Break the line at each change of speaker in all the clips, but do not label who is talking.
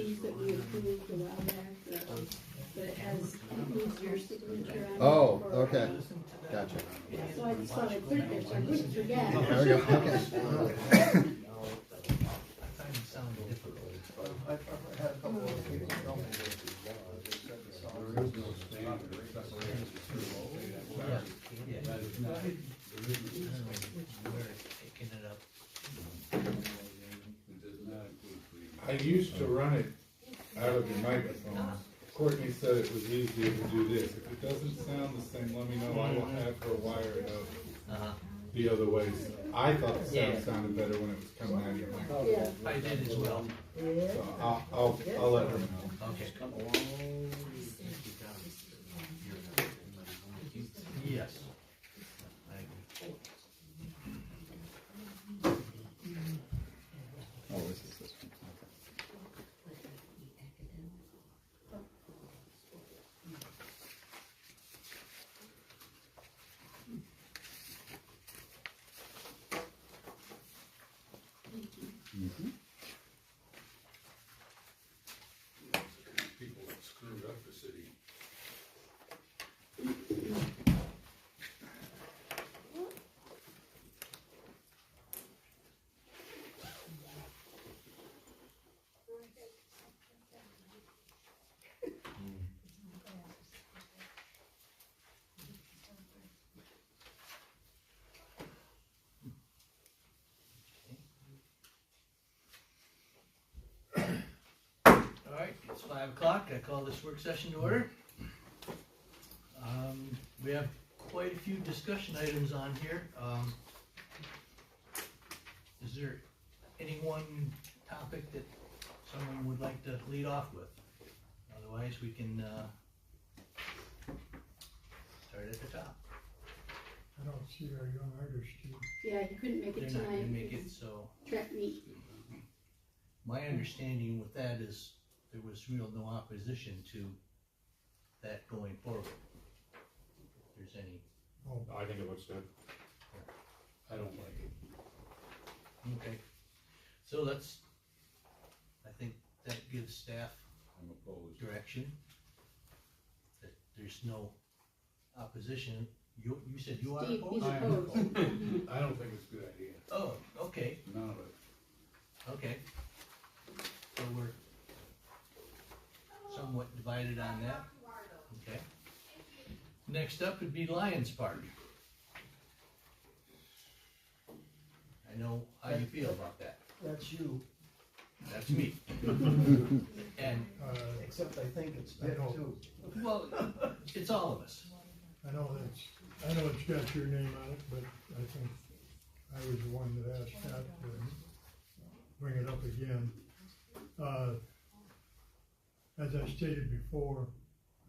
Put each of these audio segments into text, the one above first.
fees that we approved a while back, but it has, includes your signature on it.
Oh,
for,
okay. Gotcha.
Yeah, so I just thought I'd put it there, so I wouldn't forget.
There we go, okay.
I've had a couple of people tell me that there is no standard.
I used to run it out of the microphone. Courtney said it was easier to do this. If it doesn't sound the same, let me know. I will have her wire it up the other way. I thought the sound sounded better when it was coming out of your microphone.
Yeah.
I did as well.
So I'll let her know.
Okay. Yes. I agree.
Oh, this is this one. Mm-hmm.
People that screwed up the city.
All right, it's 5 o'clock. I call this work session to order. We have quite a few discussion items on here. Is there any one topic that someone would like to lead off with? Otherwise, we can start at the top.
I don't see our young artist, Steve.
Yeah, he couldn't make
They're
it
not gonna
tonight.
make it, so
Track meet.
my understanding with that is there was real no opposition to that going forward. If there's any.
Oh,
I think it looks good. I don't like it.
Okay, so let's, I think that gives staff
I'm opposed.
direction, that there's no opposition. You said you are
Steve, he's
opposed?
opposed.
I don't think it's a good idea.
Oh, okay,
None of it.
okay. So we're somewhat divided on that, okay. Next up would be Lions Park. I know how you feel about that.
That's you,
That's me. And,
except I think it's
I
Dick
know.
too.
well, it's all of us.
I know it's got your name on it, but I think I was the one that asked Scott to bring it up again. As I stated before,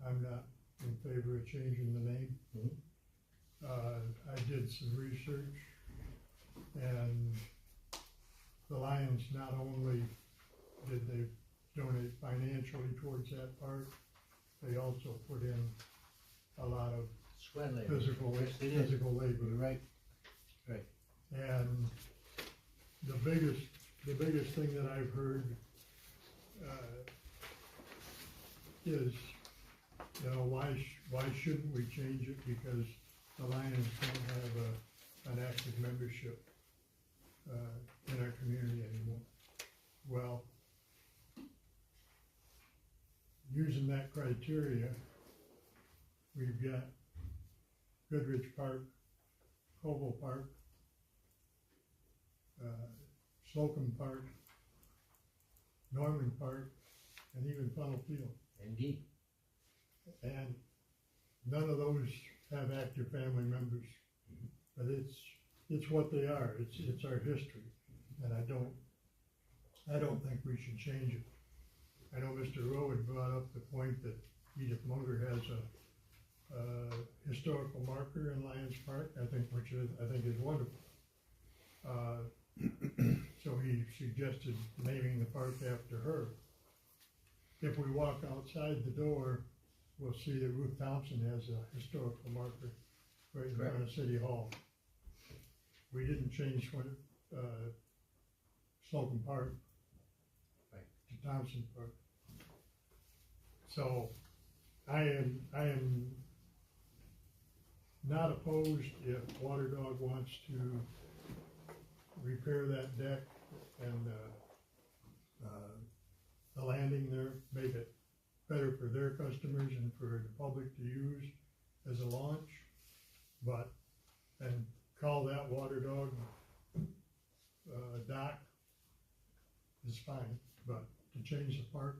I'm not in favor of changing the name. I did some research, and the Lions not only did they donate financially towards that park, they also put in a lot of
Sweat labor.
physical
Yes, they did.
labor.
You're right. Right.
And the biggest thing that I've heard is, you know, why shouldn't we change it? Because the Lions don't have an active membership in our community anymore. Well, using that criteria, we've got Goodrich Park, Koval Park, Slocum Park, Norman Park, and even Funnel Field.
Indeed.
And none of those have active family members. But it's what they are. It's our history. And I don't think we should change it. I know Mr. Rowe had brought up the point that Edith Munger has a historical marker in Lions Park, I think is wonderful. So he suggested naming the park after her. If we walk outside the door, we'll see that Ruth Thompson has a historical marker right in front of City Hall. We didn't change Slocum Park to Thompson Park. So I am not opposed if Water Dog wants to repair that deck and, the landing there, make it better for their customers and for the public to use as a launch. But, and call that Water Dog, dock is fine, but to change the park,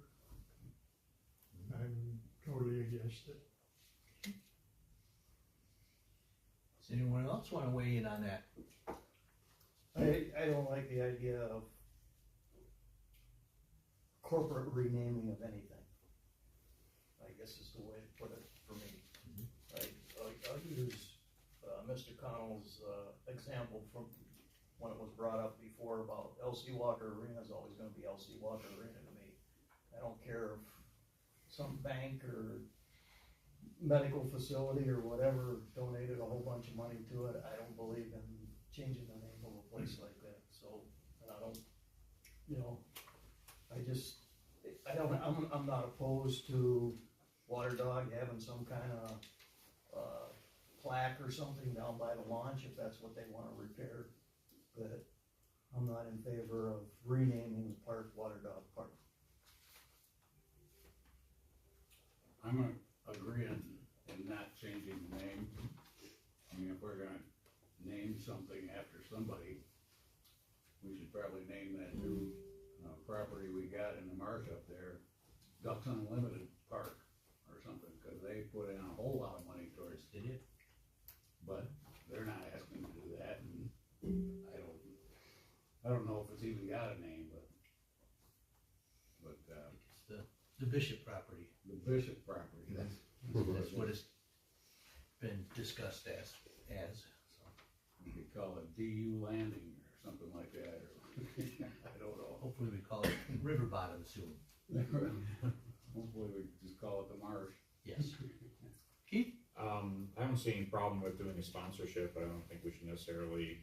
I'm totally against it.
Does anyone else wanna weigh in on that?
I don't like the idea of corporate renaming of anything. I guess is the way to put it for me. I'll use, Mr. Connell's, example from when it was brought up before about L.C. Walker Arena is always gonna be L.C. Walker Arena to me. I don't care if some bank or medical facility or whatever donated a whole bunch of money to it. I don't believe in changing the name of a place like that, so, and I don't, you know, I'm not opposed to Water Dog having some kind of, plaque or something down by the launch if that's what they wanna repair, but I'm not in favor of renaming the park Water Dog Park.
I'm agreeing in not changing the name. I mean, if we're gonna name something after somebody, we should probably name that new, property we got in the marsh up there, Ducks Unlimited Park or something, cause they put in a whole lot of money towards it.
Did it?
But they're not asking to do that, and I don't know if it's even got a name, but
It's the Bishop property,
the Bishop property,
that's what it's been discussed as, so.
you could call it DU Landing or something like that, or, I don't know.
Hopefully we call it River Bottom soon.
Hopefully we just call it the marsh.
Yes. Keith?
I don't see any problem with doing a sponsorship, but I don't think we should necessarily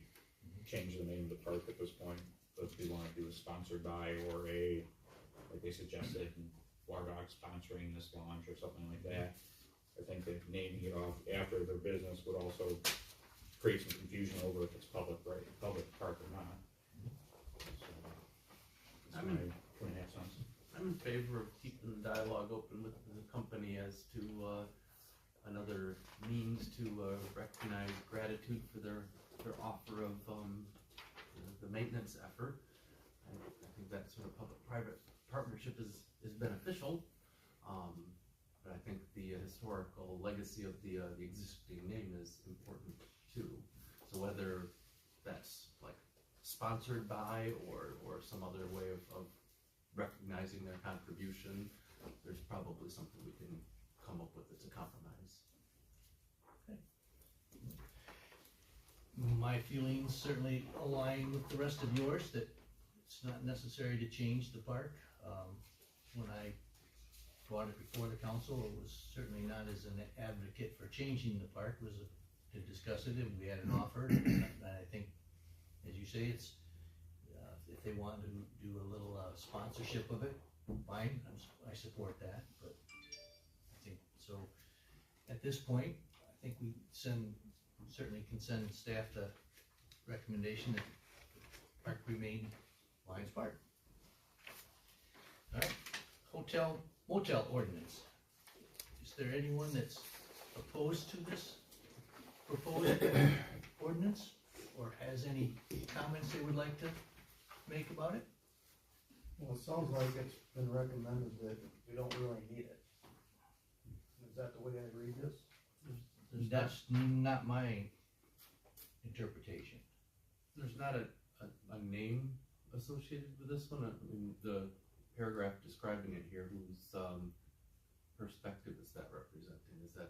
change the name of the park at this point. But if we wanna do a sponsored by or a, like they suggested, Water Dog sponsoring this launch or something like that, I think that naming it off after their business would also create some confusion over if it's public park or not. So, that's my 2.5 cents.
I'm in favor of keeping the dialogue open with the company as to, another means to, recognize gratitude for their offer of, the maintenance effort. I think that sort of public-private partnership is beneficial, but I think the historical legacy of the existing name is important too. So whether that's like sponsored by or some other way of recognizing their contribution, there's probably something we can come up with that's a compromise.
My feelings certainly align with the rest of yours, that it's not necessary to change the park. When I brought it before the council, it was certainly not as an advocate for changing the park, it was to discuss it, and we had an offer, and I think, as you say, it's, if they want to do a little sponsorship of it, fine, I support that, but I think, so, at this point, I think we certainly can send staff the recommendation that the park remain Lions Park. Alright, hotel motel ordinance. Is there anyone that's opposed to this proposed ordinance, or has any comments they would like to make about it?
Well, it sounds like it's been recommended that we don't really need it. Is that the way I read this?
That's not my interpretation.
There's not a name associated with this one. I mean, the paragraph describing it here, whose perspective is that representing? Is that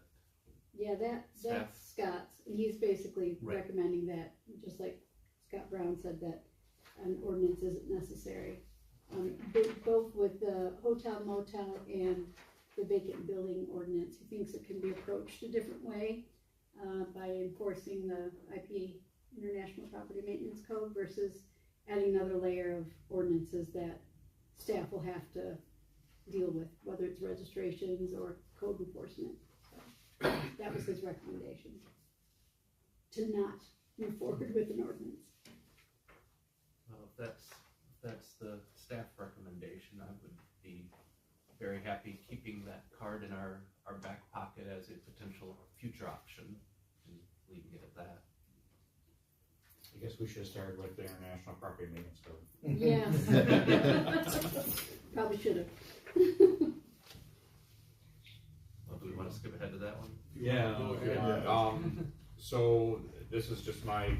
Yeah, that's Scott's, and he's basically
Right.
recommending that, just like Scott Brown said, that an ordinance isn't necessary. Both with the hotel motel and the vacant building ordinance, he thinks it can be approached a different way, by enforcing the IP, International Property Maintenance Code, versus adding another layer of ordinances that staff will have to deal with, whether it's registrations or code enforcement. So, that was his recommendation, to not move forward with an ordinance.
Well, if that's the staff recommendation, I would be very happy keeping that card in our back pocket as a potential future option and leaving it at that.
I guess we should have started with the International Property Maintenance Code.
Yes. Probably should have.
Well, do we want to skip ahead to that one?
Yeah,
Go ahead.
so this is just my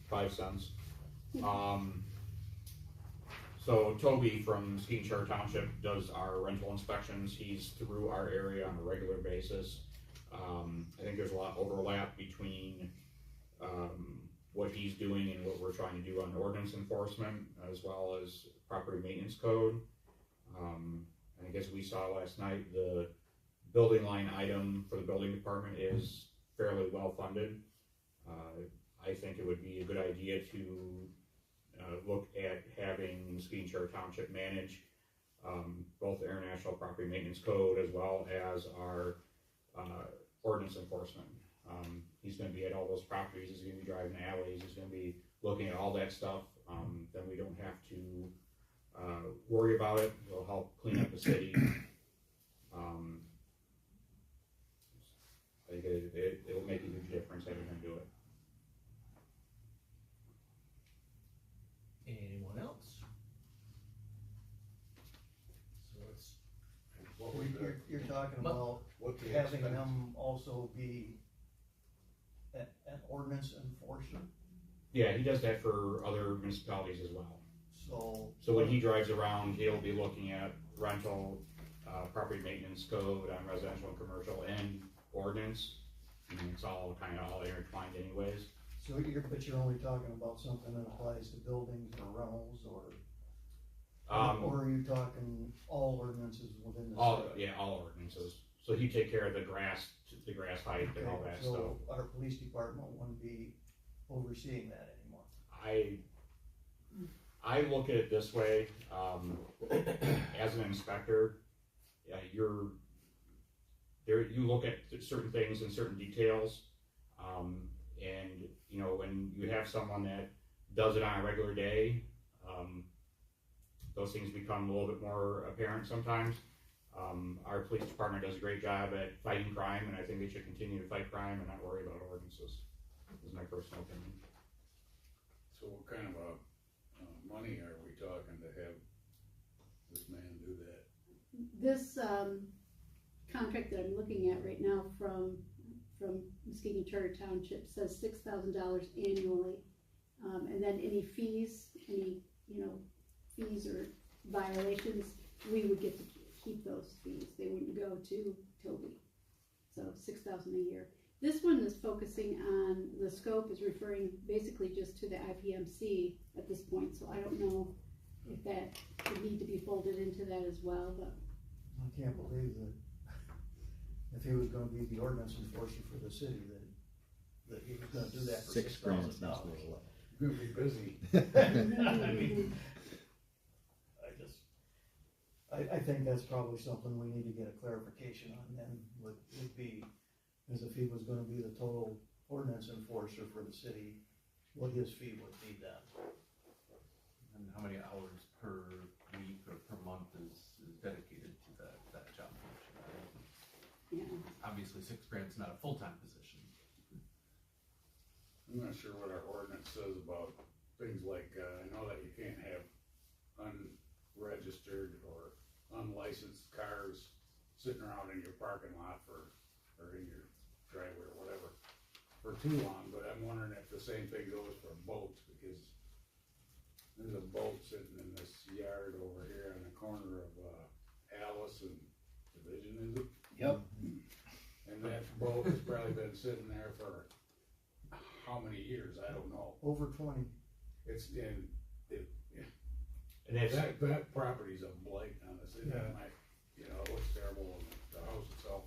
5 cents. So Toby from Skeet Shore Township does our rental inspections. He's through our area on a regular basis. I think there's a lot of overlap between, what he's doing and what we're trying to do on ordinance enforcement, as well as property maintenance code. And I guess we saw last night, the building line item for the building department is fairly well funded. I think it would be a good idea to look at having Skeet Shore Township manage both the International Property Maintenance Code as well as our ordinance enforcement. He's going to be at all those properties, he's going to be driving alleys, he's going to be looking at all that stuff. Then we don't have to worry about it. It'll help clean up the city. I think it'll make a huge difference having him do it.
Anyone else? So it's,
What was the,
You're talking
But-
about
what the
having
expense?
them also be an ordinance enforcer,
Yeah, he does that for other municipalities as well.
so.
So when he drives around, he'll be looking at rental, property maintenance code on residential and commercial and ordinance. I mean, it's all kind of all intertwined anyways.
So but you're only talking about something that applies to buildings or rentals or are you talking all ordinances within the city?
All ordinances. So he take care of the grass height and all that stuff.
So our police department wouldn't be overseeing that anymore.
I look at it this way, as an inspector, you look at certain things and certain details, and you know, when you have someone that does it on a regular day, those things become a little bit more apparent sometimes. Our police department does a great job at fighting crime, and I think they should continue to fight crime and not worry about ordinances. Is my personal opinion.
So what kind of money are we talking to have this man do that?
This, contract that I'm looking at right now from Muskegon Charter Township says $6,000 annually. And then any fees, fees or violations, we would get to keep those fees. They wouldn't go to Toby. So $6,000 a year. This one is focusing on, the scope is referring basically just to the IPMC at this point, so I don't know if that would need to be folded into that as well, but.
I can't believe that if he was gonna be the ordinance enforcer for the city, that he was gonna do that for $6,000.
$6,000 seems a little low.
You're gonna be busy.
I mean, I think that's probably something we need to get a clarification on then, would be, as if he was gonna be the total ordinance enforcer for the city, what his fee would be then.
And how many hours per week or per month is dedicated to that job function?
Yeah.
Obviously, $6,000 is not a full-time position.
I'm not sure what our ordinance says about things like, I know that you can't have unregistered or unlicensed cars sitting around in your parking lot or in your driveway or whatever for too long, but I'm wondering if the same thing goes for boats, because there's a boat sitting in this yard over here on the corner of Alice and Division, is it?
Yep.
And that boat has probably been sitting there for how many years, I don't know.
Over 20.
It's in,
And that's,
that property's a blight on the city,
Yeah.
and it looks terrible, and the house itself.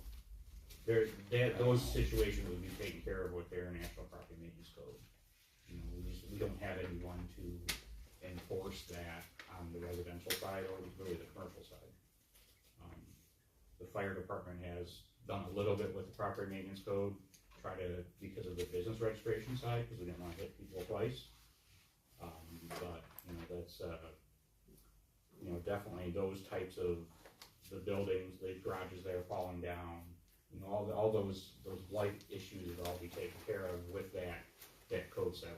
those situations would be taken care of with their National Property Maintenance Code. You know, we don't have anyone to enforce that on the residential side or really the commercial side. the fire department has done a little bit with the property maintenance code, try to, because of the business registration side, because we didn't wanna hit people twice. But, you know, that's, you know, definitely those types of, the buildings, the garages that are falling down, you know, all those light issues would all be taken care of with that code set,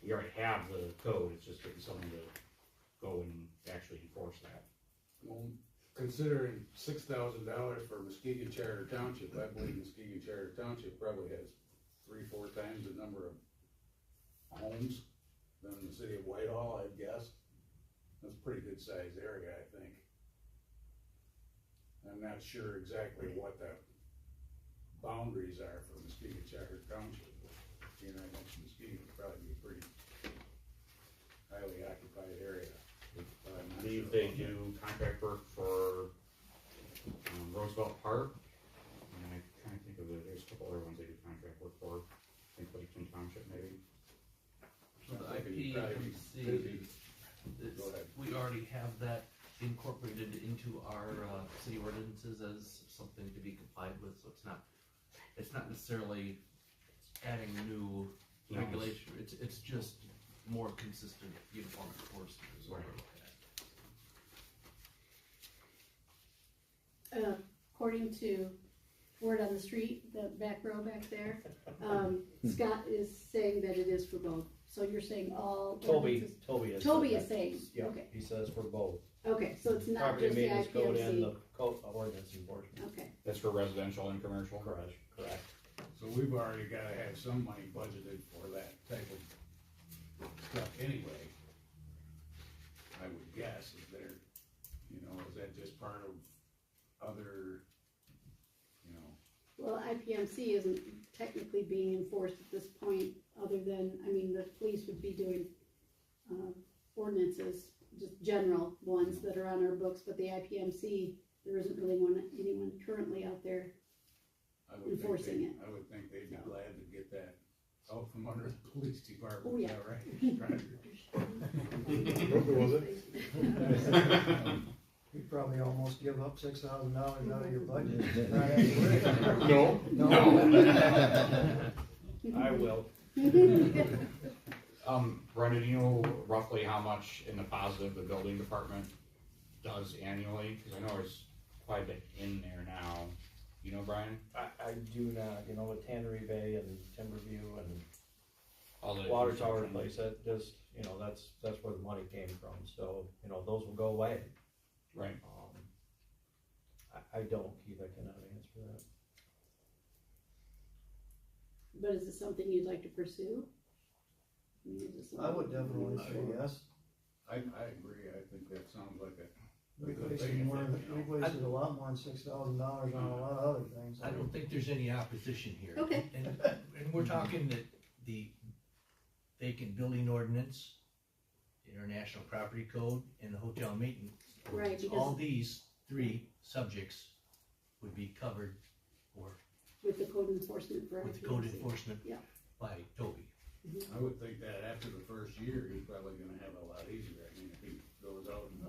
we already have the code, it's just getting someone to go and actually enforce that.
Well, considering $6,000 for Muskegon Charter Township, I believe Muskegon Charter Township probably has 3-4 times the number of homes than the city of Whitehall, I'd guess. That's a pretty good sized area, I think. I'm not sure exactly what the boundaries are for Muskegon Charter Township. Being right next to Muskegon would probably be a pretty highly occupied area. But I'm
I
not
believe
sure.
they do contract work for Roosevelt Park, and I'm trying to think of there's a couple other ones they do contract work for, I think Clayton Township maybe.
So the
I think you'd probably be
IPMC,
busy. Go ahead.
we already have that incorporated into our, city ordinances as something to be complied with, so it's not necessarily adding new
No,
regulation, it's just more consistent, uniform enforcement is what we're looking at.
According to word on the street, the back row back there, Scott is saying that it is for both. So you're saying all
Toby
ordinances?
is.
Toby is saying,
Yeah,
okay,
he says for both.
okay, so it's not
Property
just the
maintenance code and
IPMC.
the code ordinance enforcement.
Okay,
That's for residential and commercial.
Correct, correct.
So we've already gotta have some money budgeted for that type of stuff anyway. I would guess, is there, you know, is that just part of other, you know,
well, IPMC isn't technically being enforced at this point, other than, I mean, the police would be doing, ordinances, just general ones that are on our books, but the IPMC, there isn't really anyone currently out there.
I would think
Enforcing
they,
it.
I would think they'd be glad to get that out from under the police department,
Oh,
is
yeah.
that right?
You'd probably almost give up $6,000 out of your budget.
No.
I will.
Brendan, do you know roughly how much in the positive the building department does annually? Cause I know there's quite a bit in there now. You know, Brian?
I do not, you know, with Tannery Bay and Timberview and
All the
Water Tower
construction.
place, that just, you know, that's where the money came from, so, you know, those will go away.
Right.
I don't, Keith, I cannot answer that.
But is it something you'd like to pursue? I mean, is it
I
something-
would definitely say yes.
I agree, I think that sounds like a
We
good
wasted
thing,
more,
I think, you know.
we wasted a lot more than $6,000 on a lot of other things.
I don't think there's any opposition here.
Okay.
And we're talking that the vacant building ordinance, the International Property Code, and the hotel maintenance.
Right,
ordinance.
because-
All these three subjects would be covered or
With the code enforcement for
with the code
IPMC.
enforcement
Yeah.
by Toby.
I would think that after the first year, he's probably gonna have it a lot easier, I mean, if he goes out and,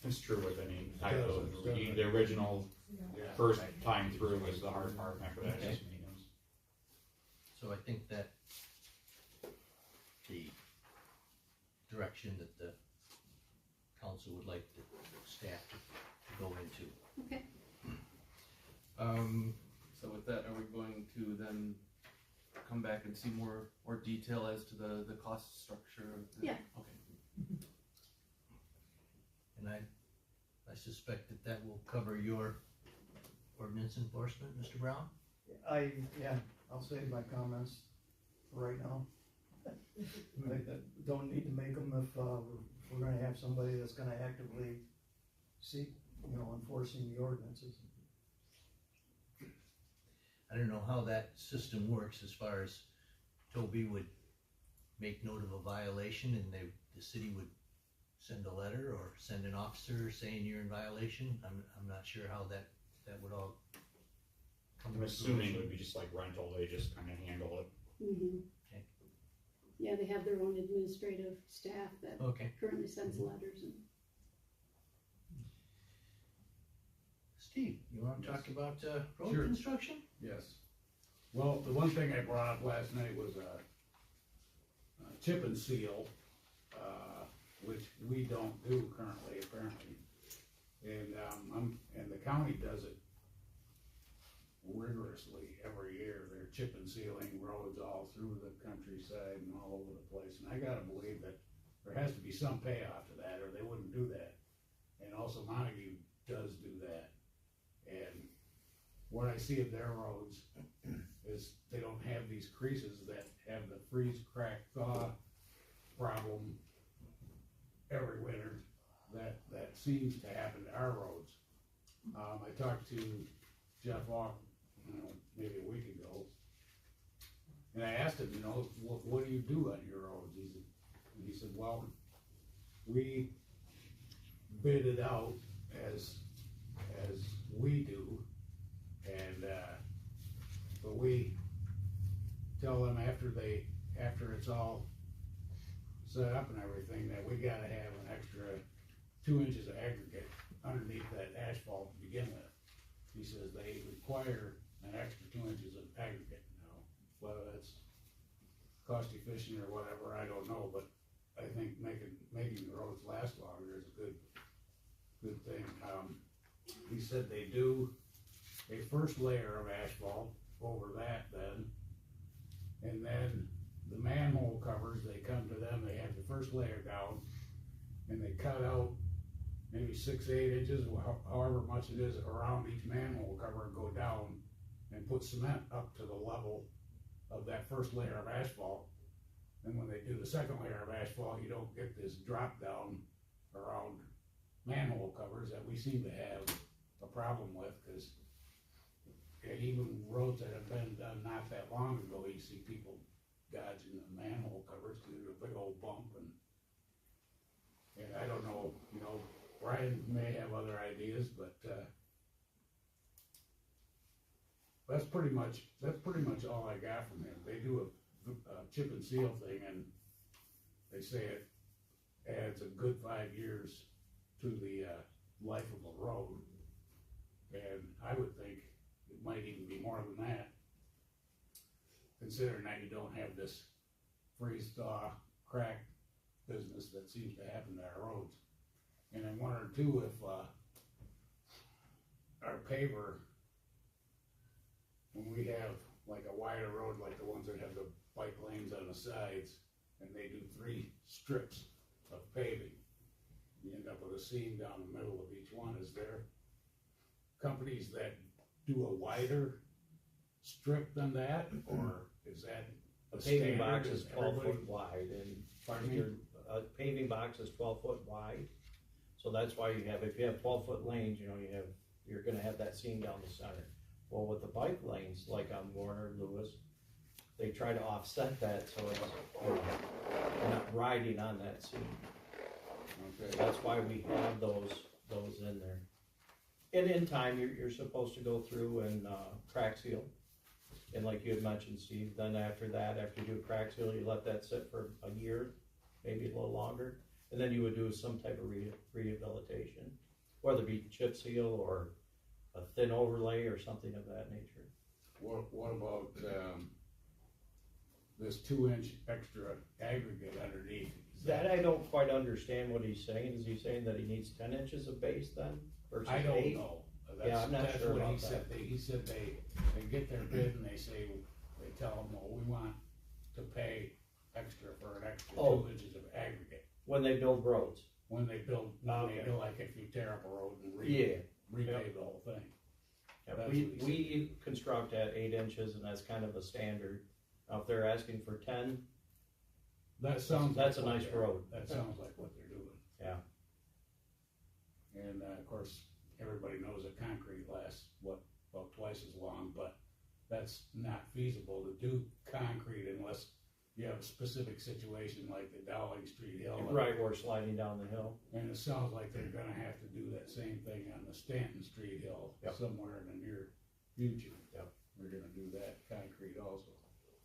It's true with any type of,
It's done.
the original
yeah.
first time through is the hard part, and after that
Okay.
is maintenance.
So I think that the direction that the council would like the staff to go into.
Okay,
So with that, are we going to then come back and see more detail as to the cost structure? of the-
Yeah.
Okay.
And I suspect that will cover your ordinance enforcement, Mr. Brown?
Yeah, I'll save my comments for right now. I don't need to make them if, we're gonna have somebody that's gonna actively seek, you know, enforcing the ordinances.
I don't know how that system works as far as Toby would make note of a violation and the city would send a letter or send an officer saying you're in violation. I'm not sure how that would all come
I'm
to
assuming it
fruition.
would be just like rental, they just kinda handle it.
Okay.
yeah, they have their own administrative staff that
Okay.
currently sends letters and.
Steve, you wanna talk about, road
Sure.
construction?
Yes. Well, the one thing I brought up last night was a chip and seal, which we don't do currently, apparently. And, and the county does it rigorously every year. They're chip and sealing roads all through the countryside and all over the place. And I gotta believe that there has to be some payoff to that, or they wouldn't do that. And also Montague does do that. And what I see of their roads is they don't have these creases that have the freeze, crack, thaw problem every winter that seems to happen to our roads. I talked to Jeff Walk, maybe a week ago, and I asked him, what do you do on your roads? He said, well, we bid it out as we do, and but we tell them after it's all set up and everything, that we gotta have an extra 2 inches of aggregate underneath that asphalt to begin with. He says they require an extra 2 inches of aggregate now, whether that's cost efficient or whatever, I don't know, but I think making the roads last longer is a good thing. He said they do a first layer of asphalt over that then, and then the manhole covers, they come to them, they have the first layer down, and they cut out maybe 6, 8 inches, however much it is around each manhole cover, and go down and put cement up to the level of that first layer of asphalt. And when they do the second layer of asphalt, you don't get this drop down around manhole covers that we seem to have a problem with, because even roads that have been done not that long ago, you see people dodging the manhole covers because there's a big old bump, and I don't know, Brian may have other ideas, but that's pretty much all I got from him. They do a chip and seal thing, and they say it adds a good 5 years to the life of a road, and I would think it might even be more than that, considering that you don't have this freeze, thaw, crack business that seems to happen to our roads. And I wonder too if our paver, when we have like a wider road like the ones that have the bike lanes on the sides, and they do 3 strips of paving, you end up with a seam down the middle of each one. Is there companies that do a wider strip than that, or is that
A
a
paving
standard?
box is
Is
12
everybody-
foot wide, and
Pardon me?
a paving box is 12 foot wide. So that's why if you have 12-foot lanes, you're gonna have that seam down the center. Well, with the bike lanes, like on Warner, Lewis, they try to offset that so it's, you're not riding on that seam.
Okay.
So that's why we have those in there. And in time, you're supposed to go through and, crack seal. And like you had mentioned, Steve, then after that, after you do a crack seal, you let that sit for a year, maybe a little longer. And then you would do some type of rehabilitation, whether it be chip seal or a thin overlay or something of that nature.
What about, this 2-inch extra aggregate underneath?
That I don't quite understand what he's saying. Is he saying that he needs 10 inches of base then versus
I don't
8?
know.
Yeah, I'm not
That's
sure
what he
about
said. He said they get their bid and they tell them, well, we want to pay extra for an extra 2 inches of aggregate.
When they build roads.
When they build,
Okay.
like if you tear up a road and repave the whole thing.
Yeah,
That's
we,
what he said.
we construct at 8 inches, and that's kind of a standard. Now, if they're asking for 10,
That sounds.
that's a
like what
nice
they're-
road.
That sounds like what they're doing.
Yeah.
And, of course, everybody knows that concrete lasts, about twice as long, but that's not feasible to do concrete unless you have a specific situation like the Dowling Street Hill.
Right, we're sliding down the hill.
And it sounds like they're gonna have to do that same thing on the Stanton Street Hill
Yep.
somewhere in the near future.
Yep.
We're gonna do that concrete also.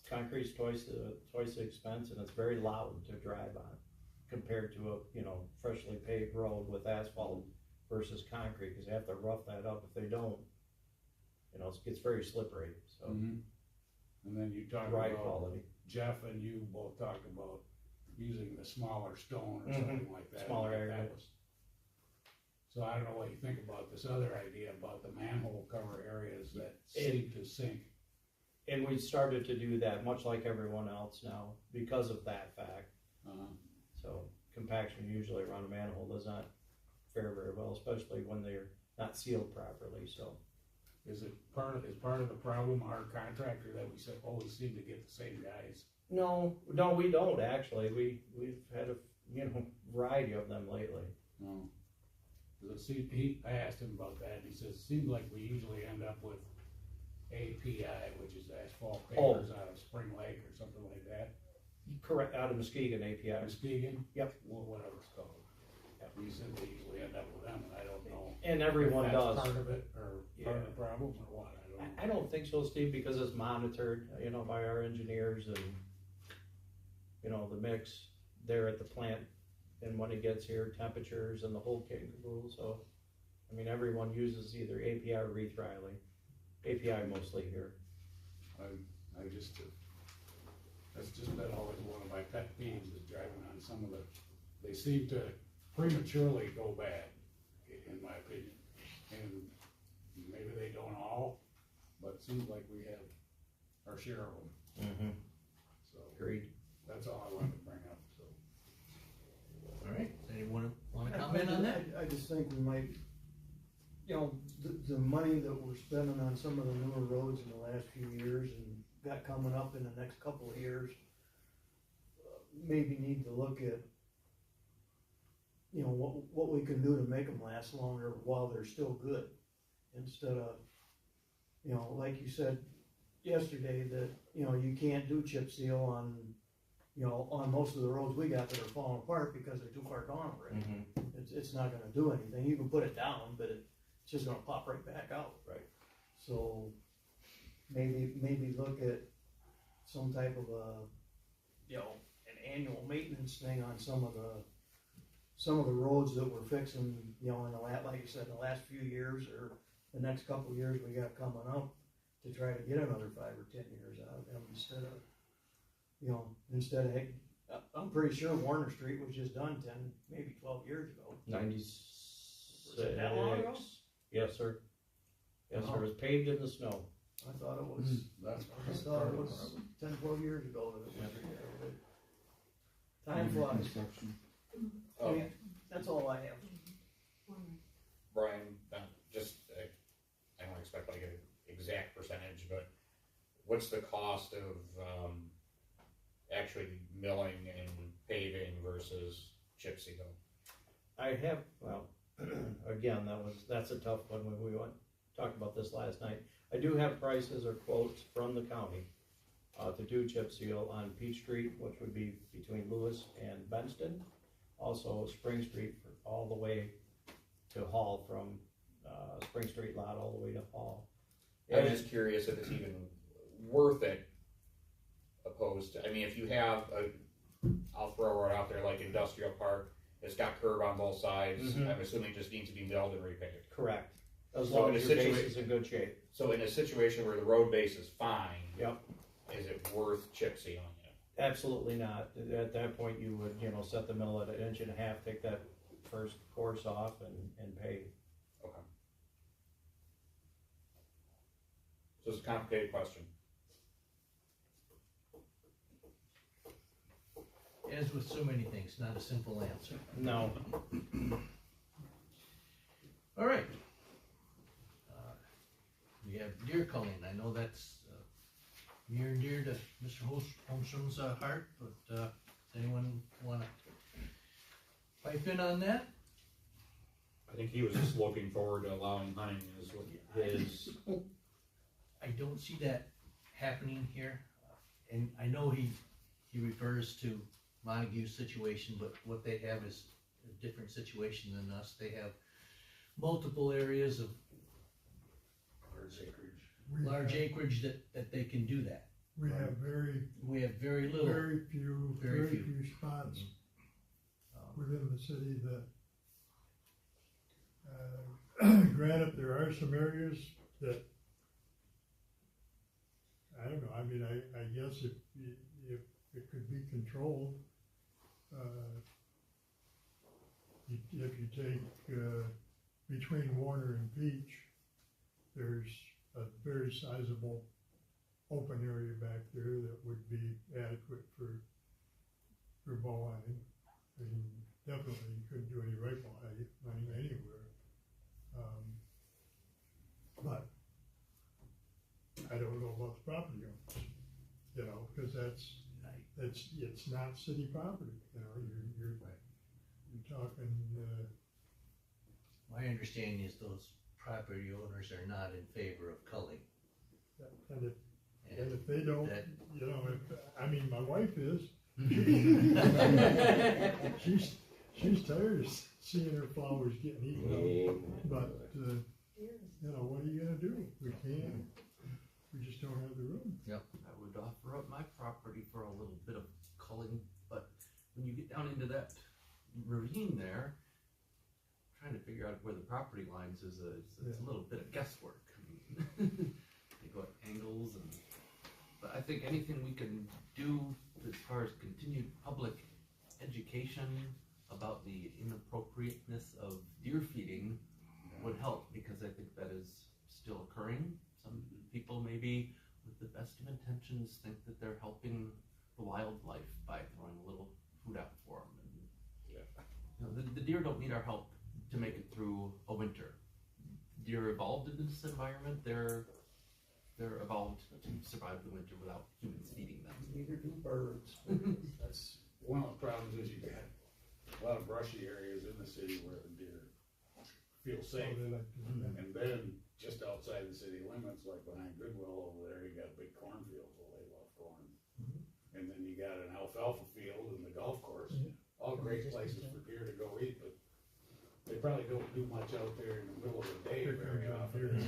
Concrete's twice the expense, and it's very loud to drive on compared to a, freshly paved road with asphalt. versus concrete, cause they have to rough that up. If they don't, you know, it gets very slippery, so.
And then you talk
Ride
about,
quality,
Jeff and you both talked about using the smaller stone or something like that.
Smaller
That
aggregate.
was- So I don't know what you think about this other idea about the manhole cover areas that seem to sink.
and we started to do that, much like everyone else now, because of that fact. So compaction usually around a manhole does not fare very well, especially when they're not sealed properly, so.
Is part of the problem our contractor that we always seem to get the same guys?
No, we don't actually, we've had a, variety of them lately.
No. I asked him about that, and he says, it seems like we usually end up with API, which is asphalt pavers out of Spring Lake or something like that.
Correct, out of Muskegon API.
Muskegon?
Yep.
Whatever it's called. He said we usually end up with them, and I don't know.
And everyone
if
does.
that's part of it, or part of the problem, or what, I don't know.
I don't think so, Steve, because it's monitored, by our engineers and, the mix there at the plant. And when it gets here, temperatures and the whole kit and caboodle, so, everyone uses either API or Reith Riley. API mostly here.
I just, that's just been always one of my pet peeves, is driving on some of they seem to prematurely go bad, in my opinion. And maybe they don't all, but it seems like we have our share of them. So,
Agreed.
that's all I wanted to bring up, so.
All right, anyone wanna comment on that?
I just think we might, the money that we're spending on some of the newer roads in the last few years and got coming up in the next couple of years, maybe need to look at, what we can do to make them last longer while they're still good. Instead of, like you said yesterday, that, you can't do chip seal on most of the roads we got that are falling apart because they're too far gone already. It's not gonna do anything. You can put it down, but it's just gonna pop right back out.
Right.
So maybe look at some type of an annual maintenance thing on some of the roads that we're fixing, in like you said, in the last few years or the next couple of years we got coming up, to try to get another 5 or 10 years out of them instead of, I'm pretty sure Warner Street was just done 10, maybe 12 years ago.
96.
Was it that long ago?
Yes, sir. Yes, sir, it was paved in the snow.
I thought it was,
That's
I thought it was 10, 12 years ago that it was redone. Time flies.
Oh,
Yeah, that's all I have.
Brian, I don't expect like an exact percentage, but what's the cost of, actually milling and paving versus chip seal?
I have, again, that's a tough one when we talked about this last night. I do have prices or quotes from the county, to do chip seal on Peach Street, which would be between Lewis and Benston. Also Spring Street all the way to Hall, from, Spring Street lot all the way to Hall.
I was just curious if it's even worth it, opposed to, if you have I'll throw it out there, like Industrial Park, it's got curb on both sides, I'm assuming it just needs to be milled and repaved.
Correct. As
So
long
in
as
a
your base
situa-
is in good shape.
So in a situation where the road base is fine,
Yep.
is it worth chip sealing it?
Absolutely not. At that point, you would, set the mill at 1.5 inches, take that first course off and pave.
Okay. So it's a complicated question.
As with so many things, not a simple answer.
No.
All right. We have deer culling. I know that's near and dear to Mr. Holmstrom's heart, but does anyone want to pipe in on that?
I think he was just looking forward to allowing hunting is what his.
I don't see that happening here, and I know he refers to Montague's situation, but what they have is a different situation than us. They have multiple areas of large acreage that they can do that.
We have
We have very little.
very few spots
Um,
within the city that, Granted, there are some areas that, I don't know, I mean, I guess if it could be controlled, if you take, between Warner and Peach, there's a very sizable open area back there that would be adequate for bow hunting. And definitely you couldn't do any rifle hunting anywhere. But I don't know about the property owners, you know, because it's not city property, you know, you're talking,
My understanding is those property owners are not in favor of culling.
and if they don't, you know, I mean, my wife is. She's tired of seeing her flowers getting eaten up, but, you know, what are you gonna do? We just don't have the room.
I would offer up my property for a little bit of culling, but when you get down into that ravine there, trying to figure out where the property lines is it's a little bit of guesswork. I mean, they go at angles but I think anything we can do as far as continued public education about the inappropriateness of deer feeding would help, because I think that is still occurring. Some people maybe with the best of intentions think that they're helping the wildlife by throwing a little food out for them. And, you know, the deer don't need our help to make it through a winter. Deer evolved in this environment. They're evolved to survive the winter without humans feeding them.
Neither do birds. That's
One of the problems is you got a lot of brushy areas in the city where the deer feel safe. And then just outside the city limits, like behind Goodwill over there, you got a big cornfield where they love corn. And then you got an alfalfa field and the golf course, all great places for deer to go eat, but they probably don't do much out there in the middle of the day very often.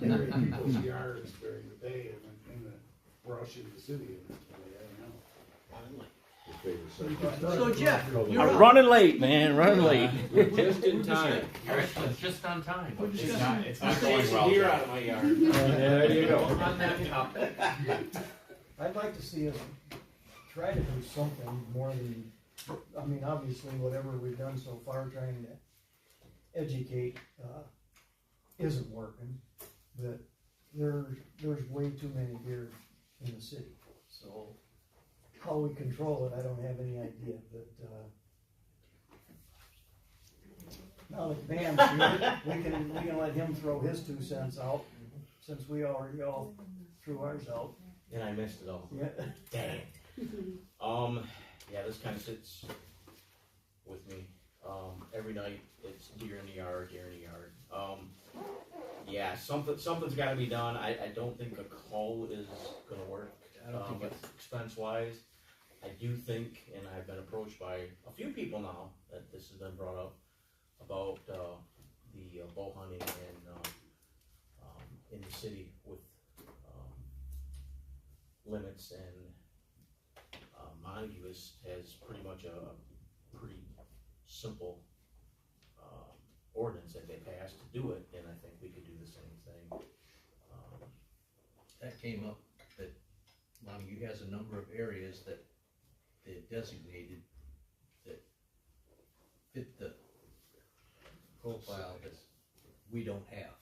They're in people's yards during the day and in the brush in the city. And that's why they hang out.
So Jeff, you're
I'm
up.
running late, man, running late.
Just in time.
You're actually just on time.
It's not going well.
Deer out of my yard.
There you go.
On that topic.
I'd like to see us try to do something more than, I mean, obviously, whatever we've done so far, trying to educate, isn't working, but there's way too many deer in the city, so how we control it, I don't have any idea, but, now that Van's here, we can let him throw his 2 cents out, since we already all threw ours out.
And I missed it all.
Yeah.
Dang. Yeah, this kind of sits with me. Every night it's deer in the yard, deer in the yard. Yeah, something's got to be done. I don't think a cull is gonna work.
I don't think
expense wise. I do think, and I've been approached by a few people now that this has been brought up about the bow hunting in the city with limits, and Montague has pretty much a pretty simple ordinance that they passed to do it, and I think we could do the same thing.
That came up that Montague has a number of areas that they've designated that fit the profile that we don't have.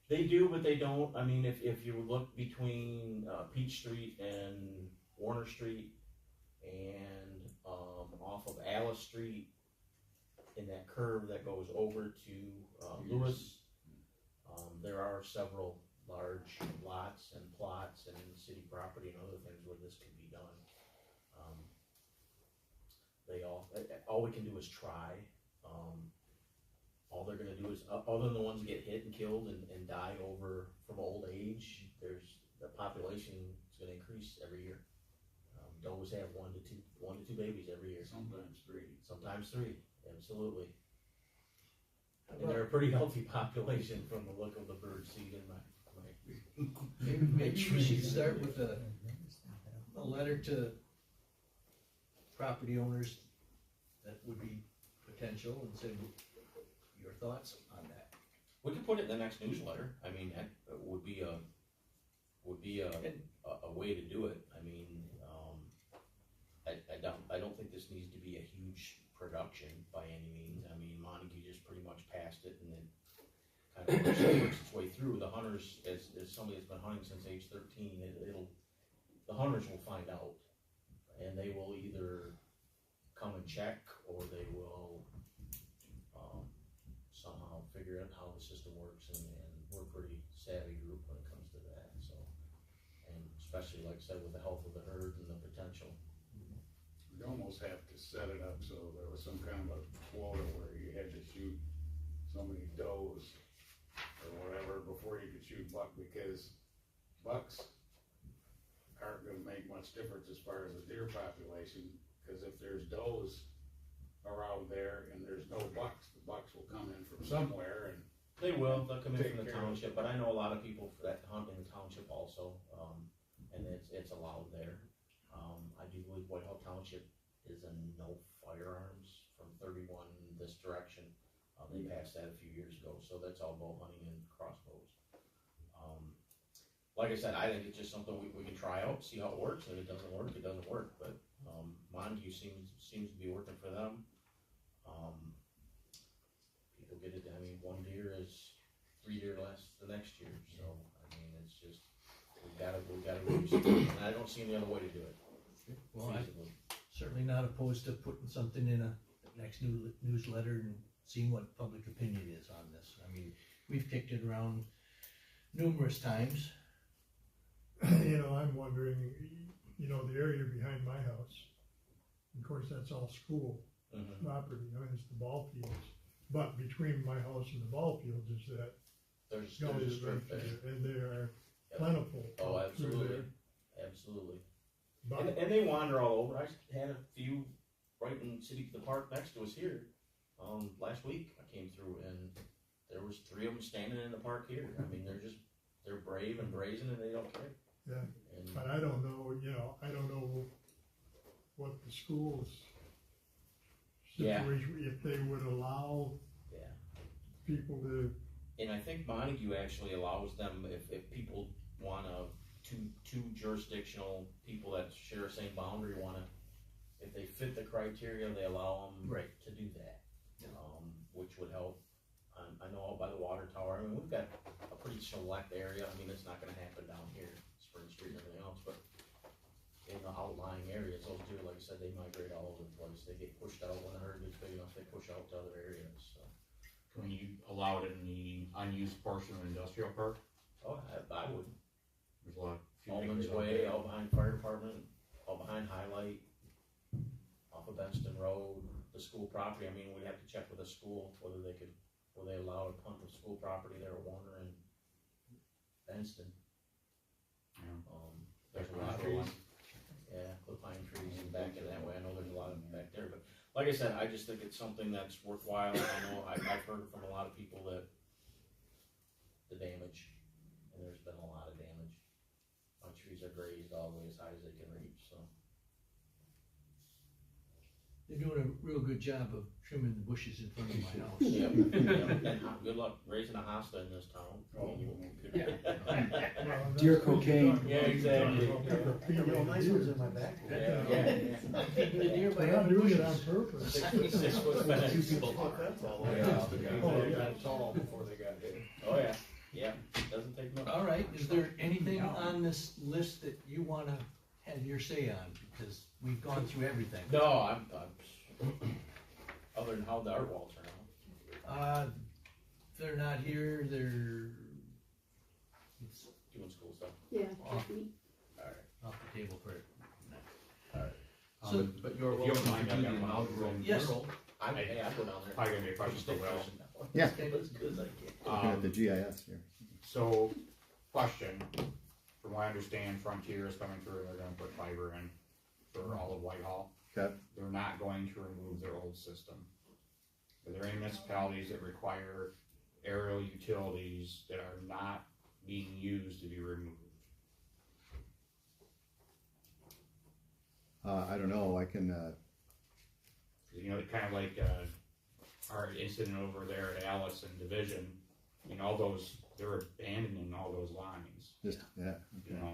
They do, but they don't. I mean, if you look between Peach Street and Warner Street and off of Alice Street in that curve that goes over to Lewis, there are several large lots and plots and city property and other things where this can be done. All we can do is try. All they're gonna do is, other than the ones that get hit and killed and die from old age, the population is gonna increase every year. Does have one to two babies every year.
Sometimes 3.
Sometimes 3, absolutely. And they're a pretty healthy population from the look of the bird seed in my
Maybe we should start with a letter to property owners that would be potential and say, thoughts on that?
We could put it in the next newsletter, I mean, that would be a way to do it, I mean, I don't think this needs to be a huge production by any means, I mean, Montague just pretty much passed it and then kind of works its way through, the hunters, as somebody that's been hunting since age 13, the hunters will find out, and they will either come and check, or they will, somehow figure out how the system works, and we're a pretty savvy group when it comes to that, so. And especially, like I said, with the health of the herd and the potential.
You'd almost have to set it up so there was some kind of a quota where you had to shoot so many does or whatever before you could shoot buck, because bucks aren't gonna make much difference as far as the deer population, because if there's does around there and there's no bucks, the bucks will come in from somewhere and.
They'll come in
Take
from the
care of
township, but I know a lot of people that hunt in the township also, and it's allowed there. I do believe Whitehall Township is a no firearms from 31 this direction. They passed that a few years ago, so that's all bow hunting and crossbows. Like I said, I think it's just something we can try out, see how it works. If it doesn't work, it doesn't work, but Montague seems to be working for them. People get it, I mean, 1 deer is 3 deer less the next year, so, I mean, it's just, we gotta do something, and I don't see any other way to do it.
Well, I'm
Feasibly.
certainly not opposed to putting something in a next newsletter and seeing what public opinion is on this. I mean, we've kicked it around numerous times.
You know, I'm wondering, you know, the area behind my house, of course, that's all school
Mhm.
property, I mean, it's the ball fields. But between my house and the ball fields is that
There's a
gully
strip there.
and they are
Yep.
plentiful.
Oh,
through
absolutely,
there.
absolutely.
But
And they wander all over. I had a few right in the park next to us here. Last week I came through and there was 3 of them standing in the park here. I mean, they're brave and brazen and they don't care.
Yeah.
And
But I don't know, you know, I don't know what the schools
Yeah.
situation, if they would allow
yeah.
people to,
And I think Montague actually allows them, if people wanna, two jurisdictional people that share the same boundary wanna, if they fit the criteria, they allow them
Right.
to do that. Which would help. I know out by the water tower, I mean, we've got a pretty select area, I mean, it's not gonna happen down here, Spring Street and everything else, but in the outlying areas, those deer, like I said, they migrate all over the place, they get pushed out when the herd gets big enough, they push out to other areas, so.
Can you allow it in the unused portion of the industrial park?
Oh, I would.
There's a lot. few
Almonds
acres out
Way,
there.
out behind fire department, out behind Highlight, off of Benston Road, the school property, I mean, we'd have to check with the school whether they allow a punt of school property there at Warner and Benston.
Yeah.
There's a
Pine
lot of
trees.
them. Yeah, the pine trees and back in that way, I know there's a lot of them back there, but like I said, I just think it's something that's worthwhile, I know, I've heard from a lot of people that the damage, and there's been a lot of damage. My trees are grazed all the way as high as they can reach, so.
They're doing a real good job of trimming the bushes in front of my house.
Yep, yep, and good luck raising a hosta in this town.
Oh,
well,
Deer
that's what
cocaine.
you're talking
Yeah,
about.
exactly.
You're talking about
I got real nice
deer.
ones in my back.
Yeah, yeah.
Feeding the deer by
But I'm
having
doing it
bushes.
on purpose.
6 foot fence.
Oh,
Yeah.
yeah.
tall before they got hit.
Oh, yeah, yeah, doesn't take much.
All right, is there anything on this list that you wanna have your say on, because we've gone through everything?
No, I'm other than how the art walls are now,
They're not here, it's
doing school stuff.
Yeah,
Off.
just me.
Alright.
off the table for it.
So, but you're welcome to do the inaugural
Yes.
mural.
I'd go down there.
Probably gonna be a question for Will.
Yeah.
As good as I can.
Looking at the GIS here.
So, question, from what I understand, Frontier is coming through, they're gonna put fiber in for all of Whitehall.
Okay.
They're not going to remove their old system. Are there any municipalities that require aerial utilities that are not being used to be removed?
I don't know, I can,
You know, kind of like, our incident over there at Alice and Division, all those, they're abandoning all those lines,
Just, yeah,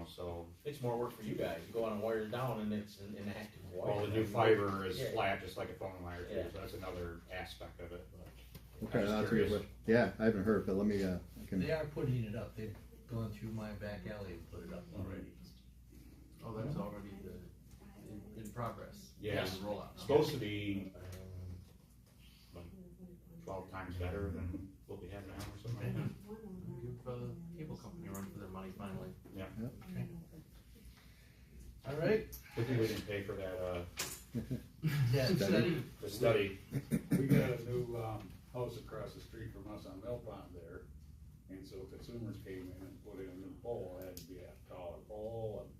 so.
It's more work for you guys, you go on and wire it down and it's an inactive wire.
Well, the new fiber is
Yeah.
flat, just like a phone wire too,
Yeah.
so that's another aspect of it, but.
okay,
I was
that's a good
curious.
question. Yeah, I haven't heard, but let me, I can,
They are putting it up, they've gone through my back alley and put it up already.
Oh, that's already in progress.
Yeah.
The rollout.
It's supposed to be, like 12 times better than what we have now or something like that.
Give cable company a run for their money finally.
All right,
Good thing we didn't pay for that,
yeah, study,
the study.
We got a new, house across the street from us on Mill Pond there, and so consumers came in and put in a new pole, it had to be a taller pole, and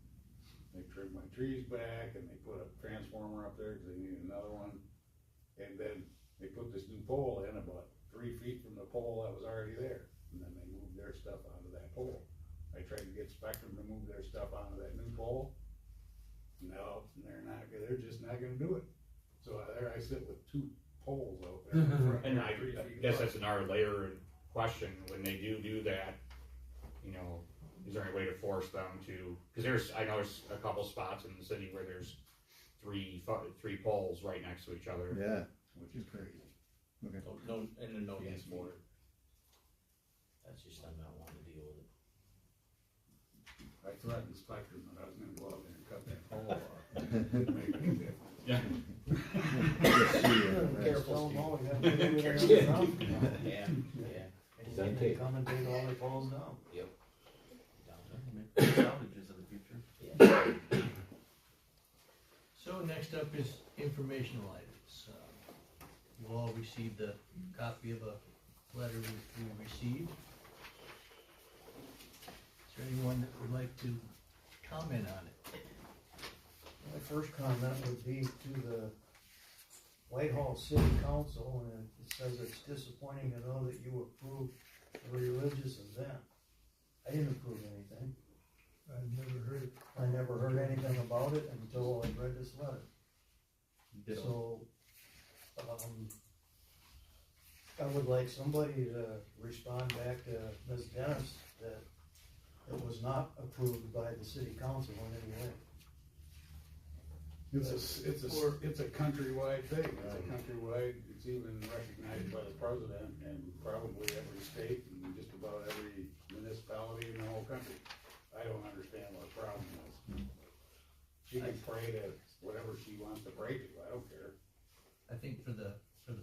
they trimmed my trees back, and they put a transformer up there, cause they needed another one, and then they put this new pole in about 3 feet from the pole that was already there, and then they moved their stuff onto that pole. I tried to get Spectrum to move their stuff onto that new pole. No, they're just not gonna do it. So there I sit with 2 poles out there. in front,
And I
3 feet
guess
apart.
that's another layer in question, when they do that, is there any way to force them to, cause I know there's a couple spots in the city where there's three poles right next to each other.
yeah,
Which is crazy.
okay.
No, and then no use for it. That's just them not wanting to deal with it.
I threatened Spectrum that I was gonna go out there and cut that pole off. Didn't make any difference.
Yeah.
Just see it, right.
Careful, no, we gotta put everything on the ground.
Yeah, yeah.
And they come and take all their poles down.
Yep.
Maybe outages in the future.
so next up is informational items. You all received a copy of a letter we received. Is there anyone that would like to comment on it?
My first comment would be to the Whitehall City Council, and it says it's disappointing to know that you approved a religious event. I didn't approve anything.
I've never heard it.
I never heard anything about it until I read this letter. So, I would like somebody to respond back to Ms. Dennis that it was not approved by the city council in any way.
It's a countrywide thing, it's even recognized by the president and probably every state and just about every municipality in the whole country. I don't understand what the problem is. She can pray to whatever she wants to pray to, I don't care.
I think for the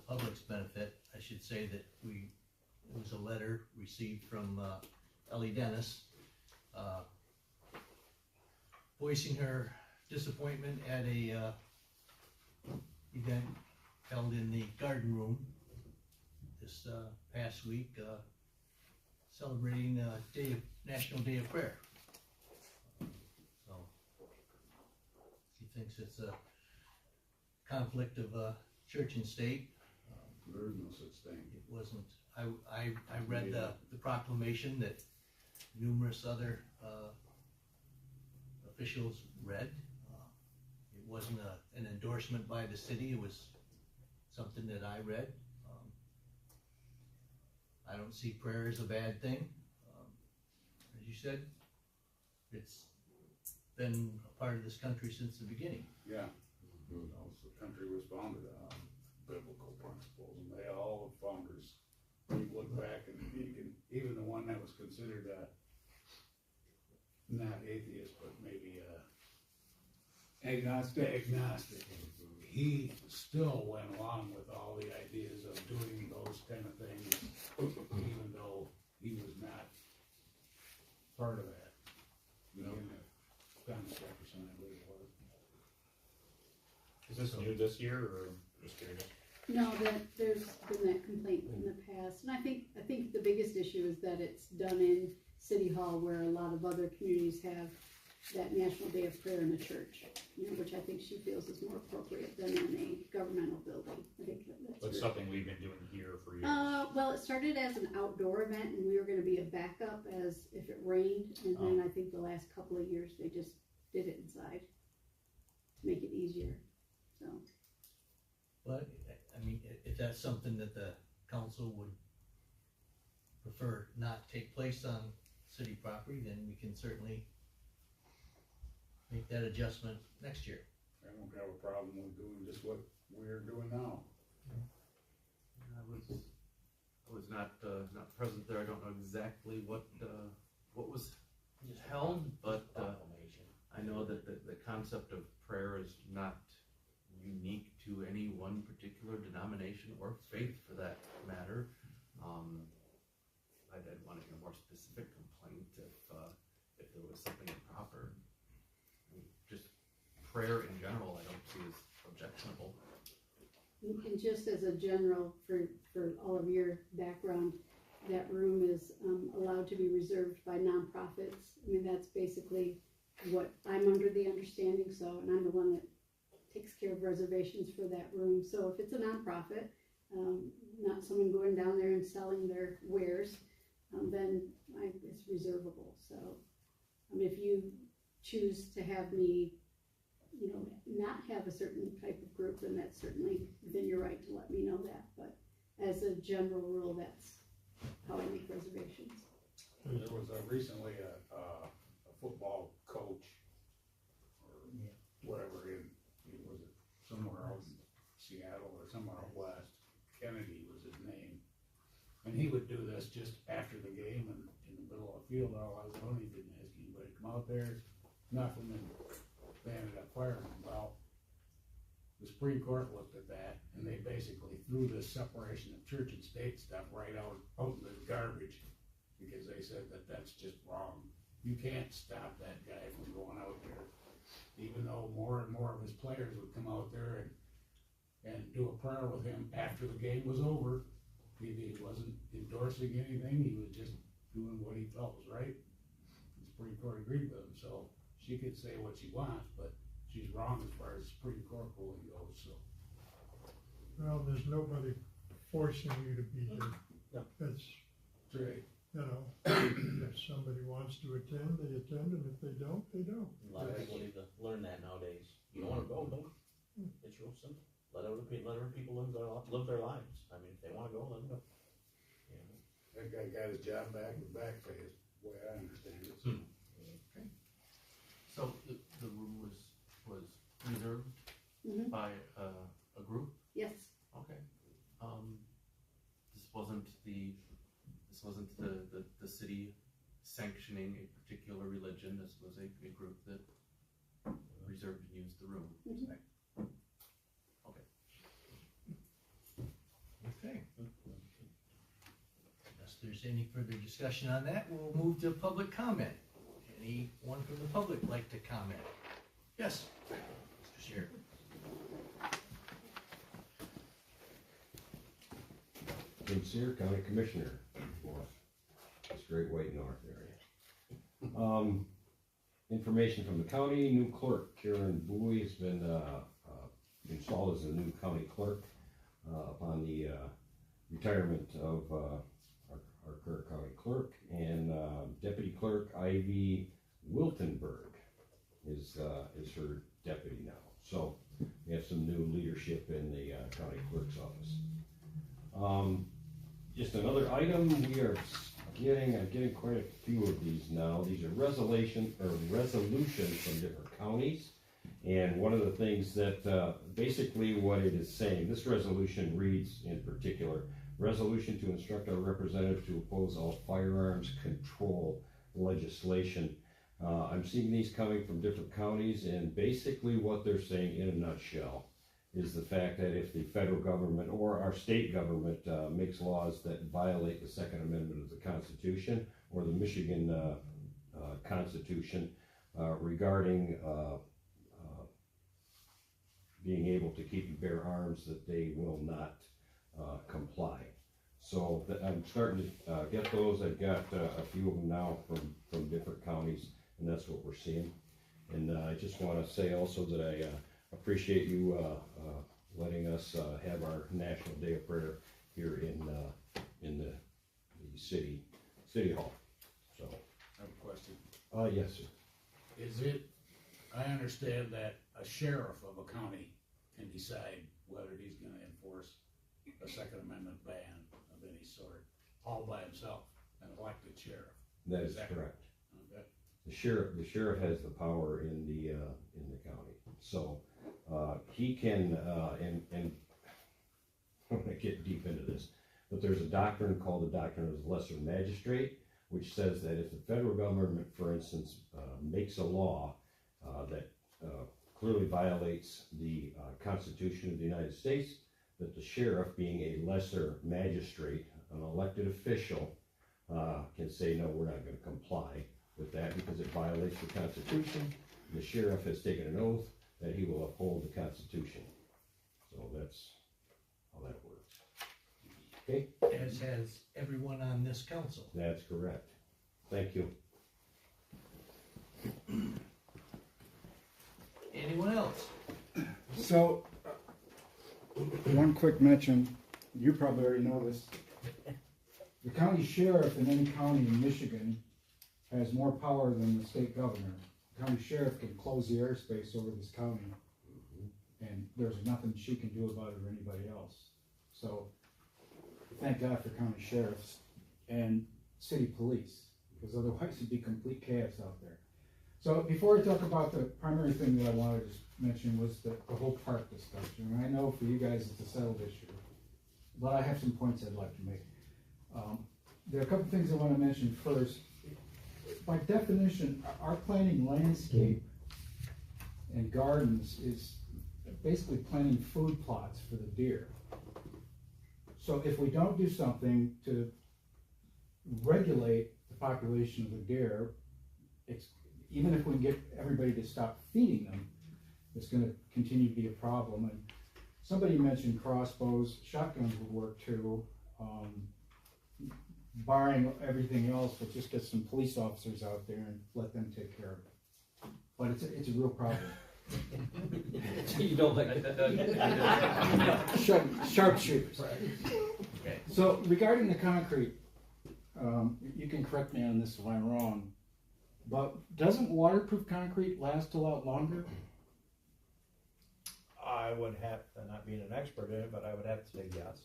public's benefit, I should say that it was a letter received from Ellie Dennis, voicing her disappointment at a event held in the garden room this past week, celebrating National Day of Prayer. So she thinks it's a conflict of church and state.
There is no such thing.
It wasn't. I read the proclamation that numerous other officials read. It wasn't an endorsement by the city. It was something that I read. I don't see prayer as a bad thing. As you said, it's been a part of this country since the beginning.
Yeah. The country was founded on biblical principles, and all the founders, you look back and you can, even the one that was considered not atheist, but maybe agnostic, he still went along with all the ideas of doing those kind of things, even though he was not part of that. Thomas Jefferson, I believe it was.
Is this new this year, or just curious?
No, there's been that complaint in the past, and I think the biggest issue is that it's done in City Hall, where a lot of other communities have that National Day of Prayer in a church, which I think she feels is more appropriate than in a governmental building. I think that's
But
her.
something we've been doing here for years.
Well, it started as an outdoor event, and we were gonna be a backup as if it rained, and then I think the last couple of years, they just did it inside to make it easier, so.
But, I mean, if if that's something that the council would prefer not take place on city property, then we can certainly make that adjustment next year.
I don't have a problem with doing just what we're doing now.
I was not present there, I don't know exactly what was held, but, I know that the concept of prayer is not unique to any one particular denomination or faith for that matter. I'd want to hear more specific complaint if there was something improper. I mean, just prayer in general, I don't see as objectionable.
And just as a general, for all of your background, that room is allowed to be reserved by nonprofits. I mean, that's basically what I'm under the understanding, so, and I'm the one that takes care of reservations for that room. So if it's a nonprofit, not someone going down there and selling their wares, then it's reservable. So, if you choose to have me, not have a certain type of group, then that's certainly within your right to let me know that. But as a general rule, that's how I make reservations.
There was recently a football coach, or whatever, was it somewhere out in Seattle or somewhere out west, Kennedy was his name, and he would do this just after the game and in the middle of the field, all I was doing, he didn't ask anybody to come out there, nothing, and they ended up firing him. Well, the Supreme Court looked at that, and they basically threw this separation of church and state stuff right out in the garbage, because they said that that's just wrong. You can't stop that guy from going out there, even though more and more of his players would come out there and do a prayer with him after the game was over. He wasn't endorsing anything, he was just doing what he felt was right. The Supreme Court agreed with him, so she could say what she wants, but she's wrong as far as Supreme Court ruling goes, so.
Well, there's nobody forcing you to be there.
Yeah.
That's
Right.
If somebody wants to attend, they attend, and if they don't, they don't.
A lot of people need to learn that nowadays. You don't wanna go, don't. It's real simple. Let other people live their lives. I mean, if they wanna go, let them go.
That guy got his job back with back pay, is the way I understand it.
Okay. So the room was reserved by a group?
Yes.
Okay. This wasn't the city sanctioning a particular religion, this was a group that reserved and used the room. Okay.
Okay. Unless there's any further discussion on that, we'll move to public comment. Anyone from the public like to comment? Yes, Mr. Shear.
Jim Sear, County Commissioner for this Great White North area. Information from the county, new clerk Karen Bowie has been installed as a new county clerk upon the retirement of our current county clerk, and deputy clerk Ivy Wiltenberg is her deputy now. So we have some new leadership in the county clerk's office. Just another item, I'm getting quite a few of these now. These are resolutions from different counties. And one of the things that, basically what it is saying, this resolution reads in particular, resolution to instruct our representative to oppose all firearms control legislation. I'm seeing these coming from different counties, and basically what they're saying in a nutshell is the fact that if the federal government or our state government makes laws that violate the Second Amendment of the Constitution or the Michigan Constitution regarding being able to keep and bear arms, that they will not comply. So I'm starting to get those. I've got a few of them now from different counties, and that's what we're seeing. And I just want to say also that I appreciate you letting us have our National Day of Prayer here in the city hall. So
I have a question.
Yes, sir.
Is it, I understand that a sheriff of a county can decide whether he's gonna enforce a Second Amendment ban of any sort, all by himself, an elected sheriff.
That is
Exactly.
correct.
Okay.
The sheriff has the power in the county, so, he can, and I'm gonna get deep into this, but there's a doctrine called the doctrine of the lesser magistrate, which says that if the federal government, for instance, makes a law, that, clearly violates the, Constitution of the United States, that the sheriff, being a lesser magistrate, an elected official, can say, no, we're not gonna comply with that because it violates the Constitution. The sheriff has taken an oath that he will uphold the Constitution. So that's how that works. Okay,
As has everyone on this council.
that's correct. Thank you.
Anyone else?
So, one quick mention, you probably already know this. The county sheriff in any county in Michigan has more power than the state governor. The county sheriff can close the airspace over this county, and there's nothing she can do about it or anybody else. So, thank God for county sheriffs and city police, because otherwise it'd be complete chaos out there. So before I talk about the primary thing that I wanted to mention was the whole park discussion. And I know for you guys it's a settled issue, but I have some points I'd like to make. There are a couple things I want to mention first. By definition, our planting landscape and gardens is basically planting food plots for the deer. So if we don't do something to regulate the population of the deer, even if we can get everybody to stop feeding them, it's gonna continue to be a problem. And somebody mentioned crossbows, shotguns would work too. Barring everything else, but just get some police officers out there and let them take care of it. But it's a real problem.
You don't like that?
Sharpshooters.
Okay.
So regarding the concrete, you can correct me on this if I'm wrong, but doesn't waterproof concrete last a lot longer?
I would have, not being an expert in it, but I would have to say yes.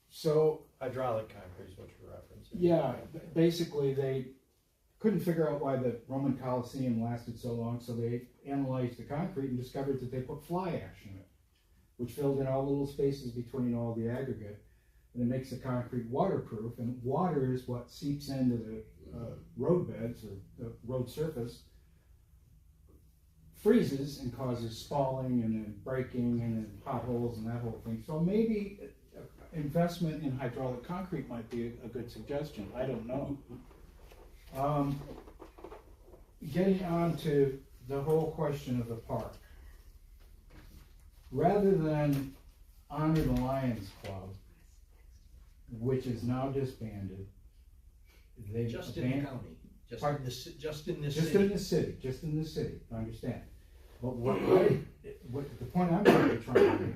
So,
Hydraulic concrete is what you're referencing.
yeah, basically they couldn't figure out why the Roman Colosseum lasted so long, so they analyzed the concrete and discovered that they put fly ash in it, which filled in all the little spaces between all the aggregate, and it makes the concrete waterproof, and water is what seeps into the road beds or the road surface, freezes and causes spalling and then breaking and then potholes and that whole thing. So maybe investment in hydraulic concrete might be a good suggestion. I don't know. Getting on to the whole question of the park. Rather than honor the Lions Club, which is now disbanded, they
Just in the county, just in this city.
Just in the city, I understand. But what the point I'm trying to make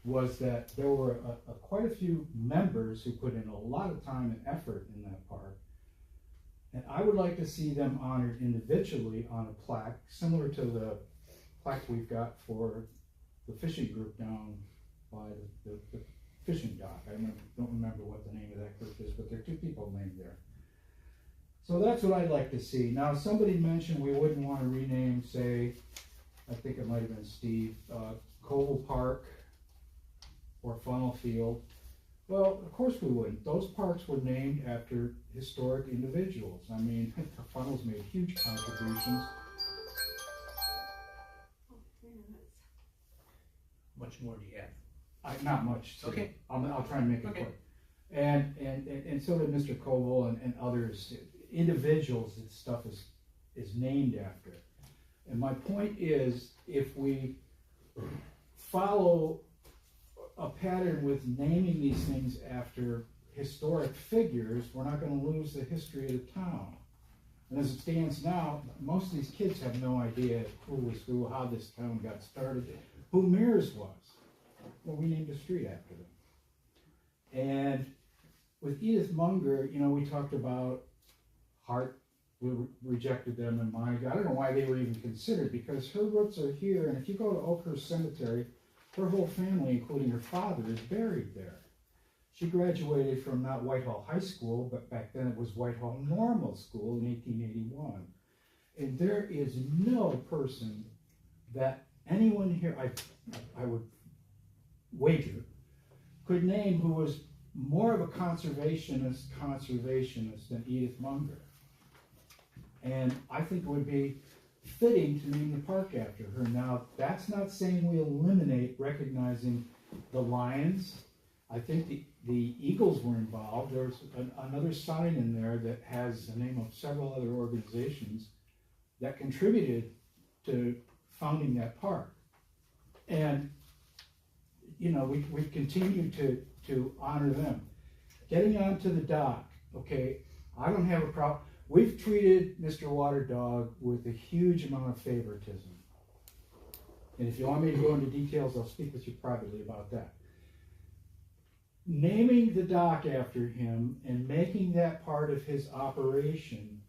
was that there were quite a few members who put in a lot of time and effort in that park. And I would like to see them honored individually on a plaque, similar to the plaque we've got for the fishing group down by the fishing dock. I don't remember what the name of that group is, but there are two people named there. So that's what I'd like to see. Now, somebody mentioned we wouldn't want to rename, say, I think it might have been Steve, Cole Park or Funnel Field. Well, of course we wouldn't. Those parks were named after historic individuals. I mean, the Funnels made huge contributions.
Much more do you have?
Not much. So
Okay.
I'll try and make it
Okay.
quick. And so did Mr. Koval and others, individuals that stuff is named after. And my point is, if we follow a pattern with naming these things after historic figures, we're not going to lose the history of the town. And as it stands now, most of these kids have no idea who was who, how this town got started, who Mears was. Well, we named a street after them. And with Edith Munger, you know, we talked about Hart, we rejected them, and Monica. I don't know why they were even considered, because her roots are here, and if you go to Oakhurst Cemetery, Her whole family, including her father, is buried there. She graduated from not Whitehall High School, but back then it was Whitehall Normal School in 1881. And there is no person that anyone here, I would wager, could name who was more of a conservationist than Edith Munger. And I think it would be fitting to name the park after her. Now, that's not saying we eliminate recognizing the lions. I think the eagles were involved. There's another sign in there that has the name of several other organizations that contributed to founding that park. And, you know, we continue to honor them. Getting onto the dock, okay, I don't have a problem. We've treated Mr. Water Dog with a huge amount of favoritism. And if you want me to go into details, I'll speak with you privately about that. Naming the dock after him and making that part of his operation,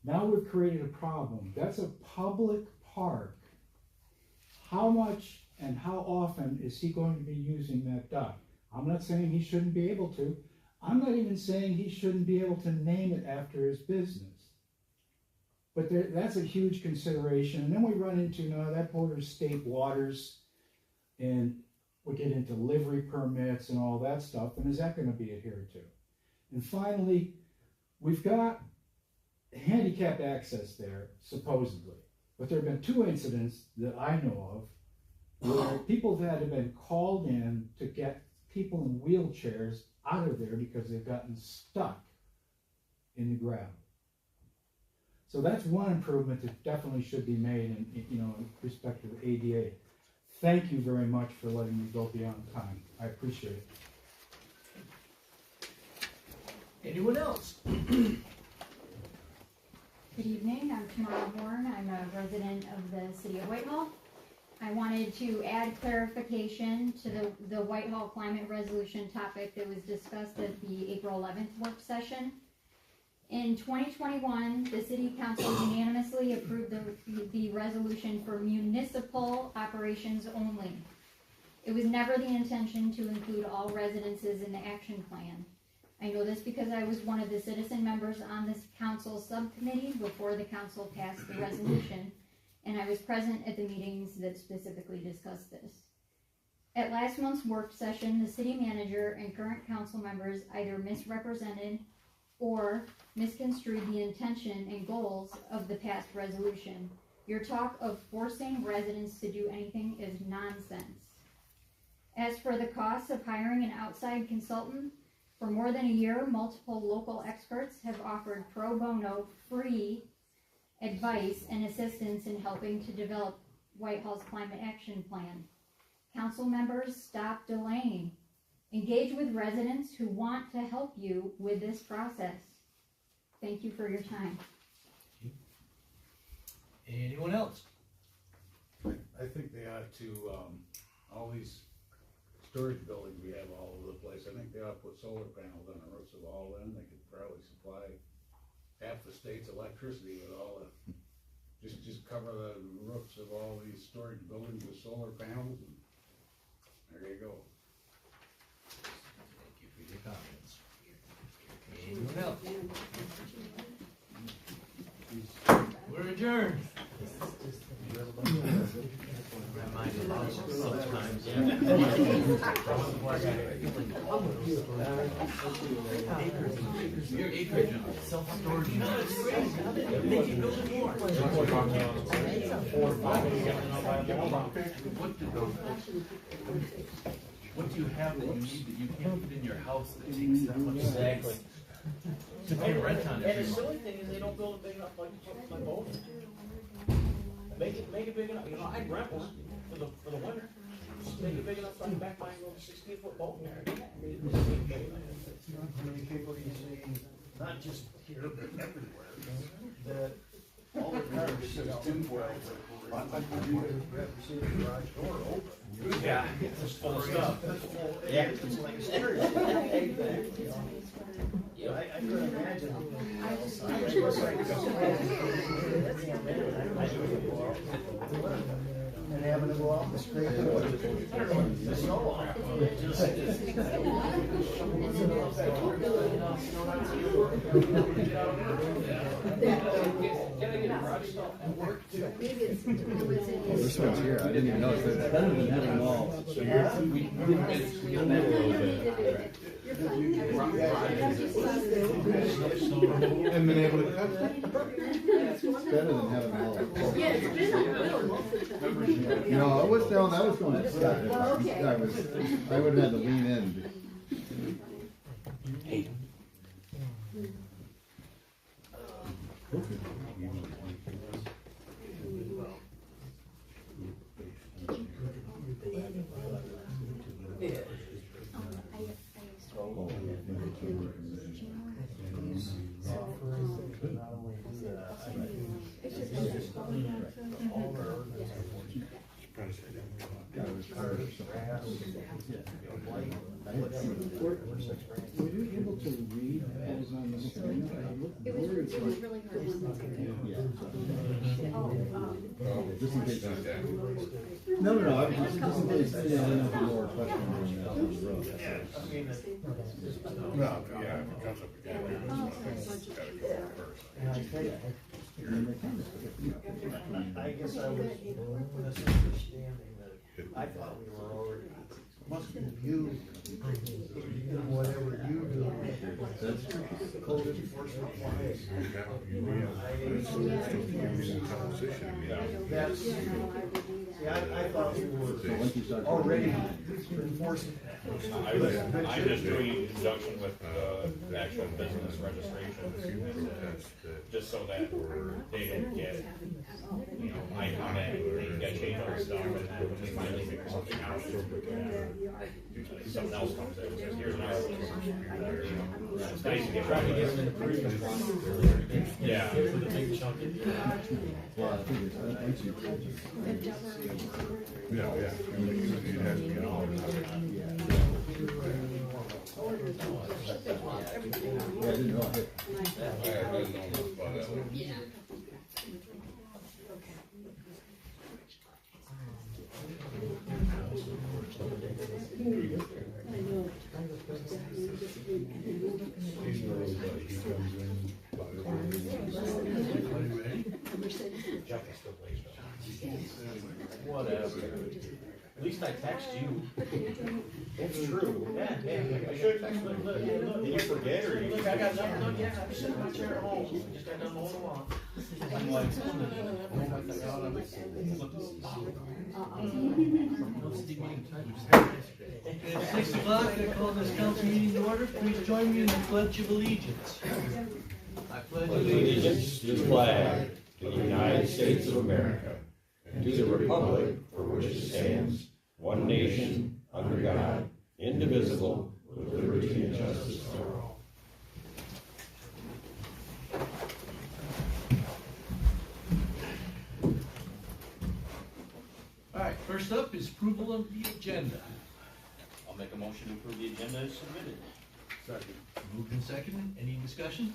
now we've created a problem. That's a public park. How much and how often is he going to be using that dock? I'm not saying he shouldn't be able to. I'm not even saying he shouldn't be able to name it after his business. But that's a huge consideration. And then we run into, now that borders state waters, and we get into livery permits and all that stuff, and is that going to be adhered to? And finally, we've got handicapped access there, supposedly. But there have been 2 incidents that I know of where people that have been called in to get people in wheelchairs out of there because they've gotten stuck in the gravel. So that's one improvement that definitely should be made in respect to the ADA. Thank you very much for letting me go beyond time. I appreciate it.
Anyone else?
Good evening, I'm Tamara Horn. I'm a resident of the city of Whitehall. I wanted to add clarification to the Whitehall climate resolution topic that was discussed at the April 11th work session. In 2021, the city council unanimously approved the resolution for municipal operations only. It was never the intention to include all residences in the action plan. I know this because I was one of the citizen members on this council subcommittee before the council passed the resolution, and I was present at the meetings that specifically discussed this. At last month's work session, the city manager and current council members either misrepresented or misconstrued the intention and goals of the past resolution. Your talk of forcing residents to do anything is nonsense. As for the costs of hiring an outside consultant, for more than a year, multiple local experts have offered pro bono free advice and assistance in helping to develop Whitehall's climate action plan. Council members, stop delaying. Engage with residents who want to help you with this process. Thank you for your time.
Anyone else?
I think they ought to, all these storage buildings we have all over the place, I think they ought to put solar panels on the roofs of all of them. They could probably supply half the state's electricity with all the, just cover the roofs of all these storage buildings with solar panels, and there you go.
Thank you for your comments. Anyone else? We're adjourned.
Sometimes,
Your acreage on self-storage units. They keep building more.
What do you have that you need that you can't put in your house that takes that much space? To pay rent on it.
And the silly thing is they don't build it big enough like my boat. Make it big enough, I'd rent one for the winter. Just make it big enough so I can back my 16-foot boat in there.
How many people do you see, not just here, but everywhere, that all the cars sit out in well. You have to see the garage door open.
Yeah, it's full of stuff.
Yeah, it's like stairs. Yeah, I couldn't imagine. And having a go out and scrape it.
The snow off.
Oh, this one's here, I didn't even notice that. It's better than having them all.
So and been able to cut
It's better than having them all.
Yeah, it's been a little most of the time.
No, it was, no, that was going to Scott.
Oh, okay.
I would have had to lean in.
Were you able to read what was on the screen?
It was really hard.
Just in case. No, I was just in case, I didn't know if there were questions on that on the road.
Well, yeah, if it comes up again, it's gotta go first.
And I think,
And they kind of-
I guess I was misunderstanding that, I thought we were already,
you, whatever you do, code enforcement wise. That's, see, I thought we were already enforcing.
I'm just doing in conjunction with the actual business registration, just so that they don't get, you know, I come in, they get changed all stuff, and then when we finally figure something out, someone else comes in and says, here's an hour. It's nice to get
Trying to get them in the previous one.
Yeah.
With a big chunk at the end.
Well, I figured, once you.
Yeah, you'd have to get all of it.
Yeah, I didn't know.
I didn't know about that one.
Whatever. At least I text you. It's true. Yeah, yeah. I should text you. Look.
Did you forget or you?
Look, I got nothing done yet. I'm sitting in my chair at home. I just got done mowing the lawn. I'm like,
At 6 o'clock, I call this council meeting to order. Please join me in the Pledge of Allegiance. I pledge
Allegiance to the flag of the United States of America, and to the republic for which it stands, one nation, under God, indivisible, with liberty and justice for all.
All right, first up is approval of the agenda.
I'll make a motion to approve the agenda as submitted.
Second.
Moved and seconded. Any discussion?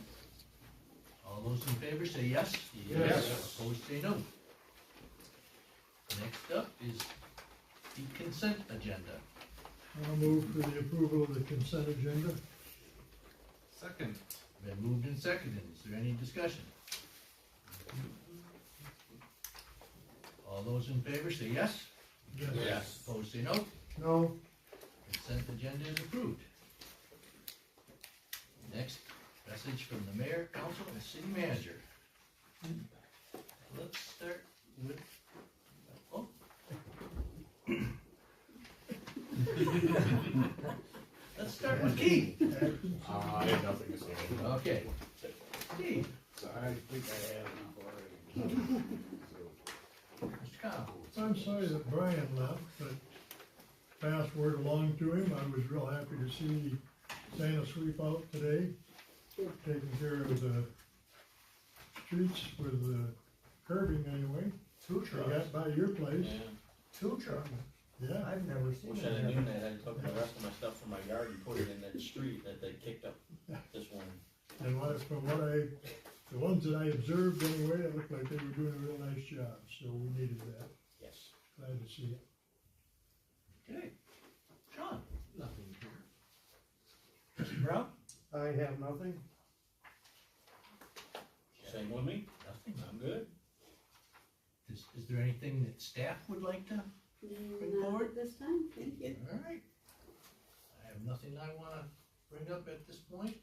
All those in favor say yes.
Yes.
Opposed say no. Next up is the consent agenda.
I'll move for the approval of the consent agenda.
Second.
Been moved and seconded. Is there any discussion? All those in favor say yes.
Yes.
Opposed say no.
No,
Consent agenda is approved. Next, message from the mayor, council, and city manager. Let's start with, oh. Let's start with Keith.
I have nothing to say.
Okay. Keith.
So I think I have enough already.
Mr. Connell.
I'm sorry that Brian left, but passed word along to him. I was real happy to see Santa sweep out today, taking care of the streets with the curbing anyway.
Two
They
trucks.
got by your place,
Two trucks.
yeah.
I've never seen
Wish
that.
I'd have known that. I took the rest of my stuff from my yard and put it in that street that they kicked up this morning.
And from what the ones that I observed anyway, it looked like they were doing a real nice job, so we needed that.
Yes.
Glad to see it.
Okay. Sean? Nothing here. Mr. Brown?
I have nothing.
Same with me,
Nothing.
I'm good.
Is there anything that staff would like to? Bring
Not
forward?
at this time, thank you.
All right. I have nothing I wanna bring up at this point.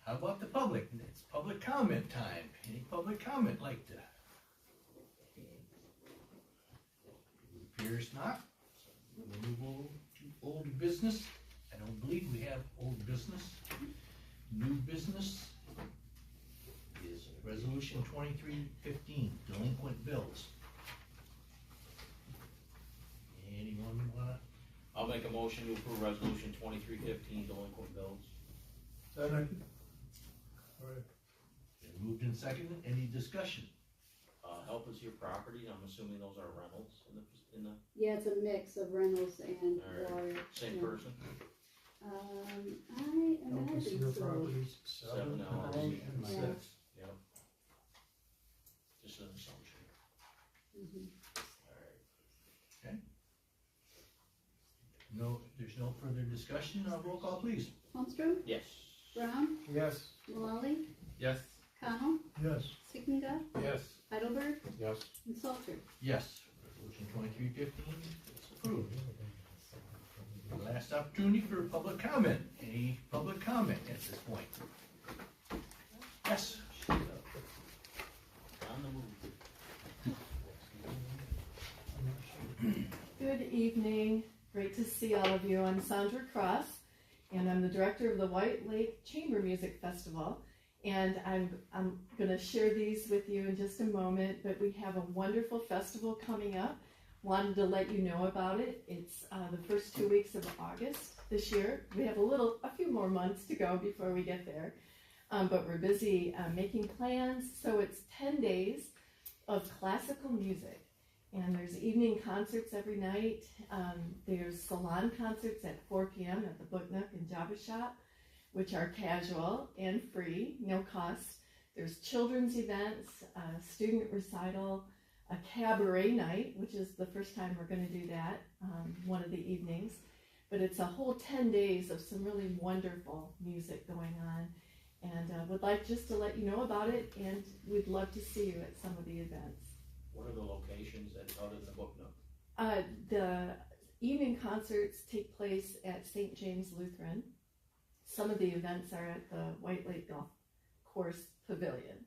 How about the public? It's public comment time. Any public comment like to? It appears not. So we'll move over to old business. I don't believe we have old business. New business is resolution 2315, delinquent bills. Anyone wanna?
I'll make a motion to approve resolution 2315, delinquent bills.
Second. All right.
Been moved and seconded, any discussion?
Help is your property, I'm assuming those are rentals in the,
Yeah, it's a mix of rentals and
All
water.
same
Yeah.
person?
I imagine
Your
so.
properties,
Seven, no,
nine, and
Yeah.
six.
Yep. Just an assumption.
Mhm.
Alright.
No, there's no further discussion, roll call please.
Holmstrom,
Yes.
Brown,
Yes.
Mullally,
Yes.
Connell,
Yes.
Sickinga,
Yes.
Heidelberg,
Yes.
and Salter.
Yes, resolution 2315 is approved. Last opportunity for public comment, any public comment at this point? Yes?
On the move.
Good evening, great to see all of you. I'm Sandra Cross, and I'm the director of the White Lake Chamber Music Festival. And I'm gonna share these with you in just a moment, but we have a wonderful festival coming up. Wanted to let you know about it. It's the first 2 weeks of August this year. We have a few more months to go before we get there. But we're busy making plans. So it's 10 days of classical music. And there's evening concerts every night. There's salon concerts at 4 p.m. at the Book Nook and Java Shop, which are casual and free, no cost. There's children's events, a student recital, a cabaret night, which is the first time we're going to do that, one of the evenings. But it's a whole 10 days of some really wonderful music going on. And would like just to let you know about it, and we'd love to see you at some of the events.
What are the locations other than the Book Nook?
The evening concerts take place at St. James Lutheran. Some of the events are at the White Lake Golf Course Pavilion.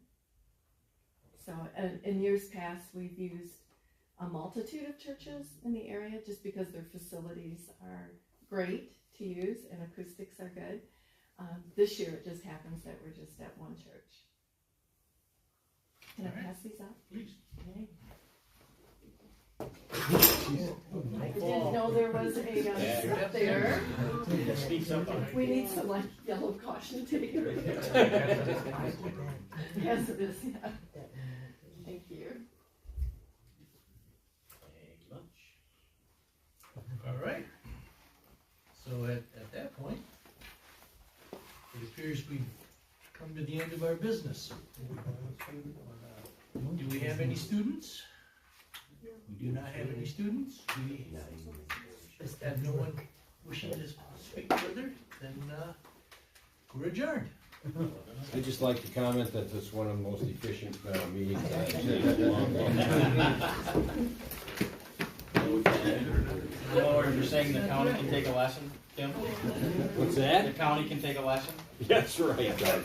So, in years past, we've used a multitude of churches in the area just because their facilities are great to use and acoustics are good. This year, it just happens that we're just at one church. Can I pass these out?
Please.
Okay. I didn't know there was a step there.
Speak something.
We need some like yellow caution tape. Yes, it is, yeah. Thank you.
Thank you much.
All right. So at that point, it appears we've come to the end of our business. Do we have any students? We do not have any students. We have no one wishing to speak further, then we're adjourned.
I'd just like to comment that this is one of the most efficient meetings I've seen.
Or you're saying the county can take a lesson, Tim?
What's that?
The county can take a lesson?
That's right, Doug.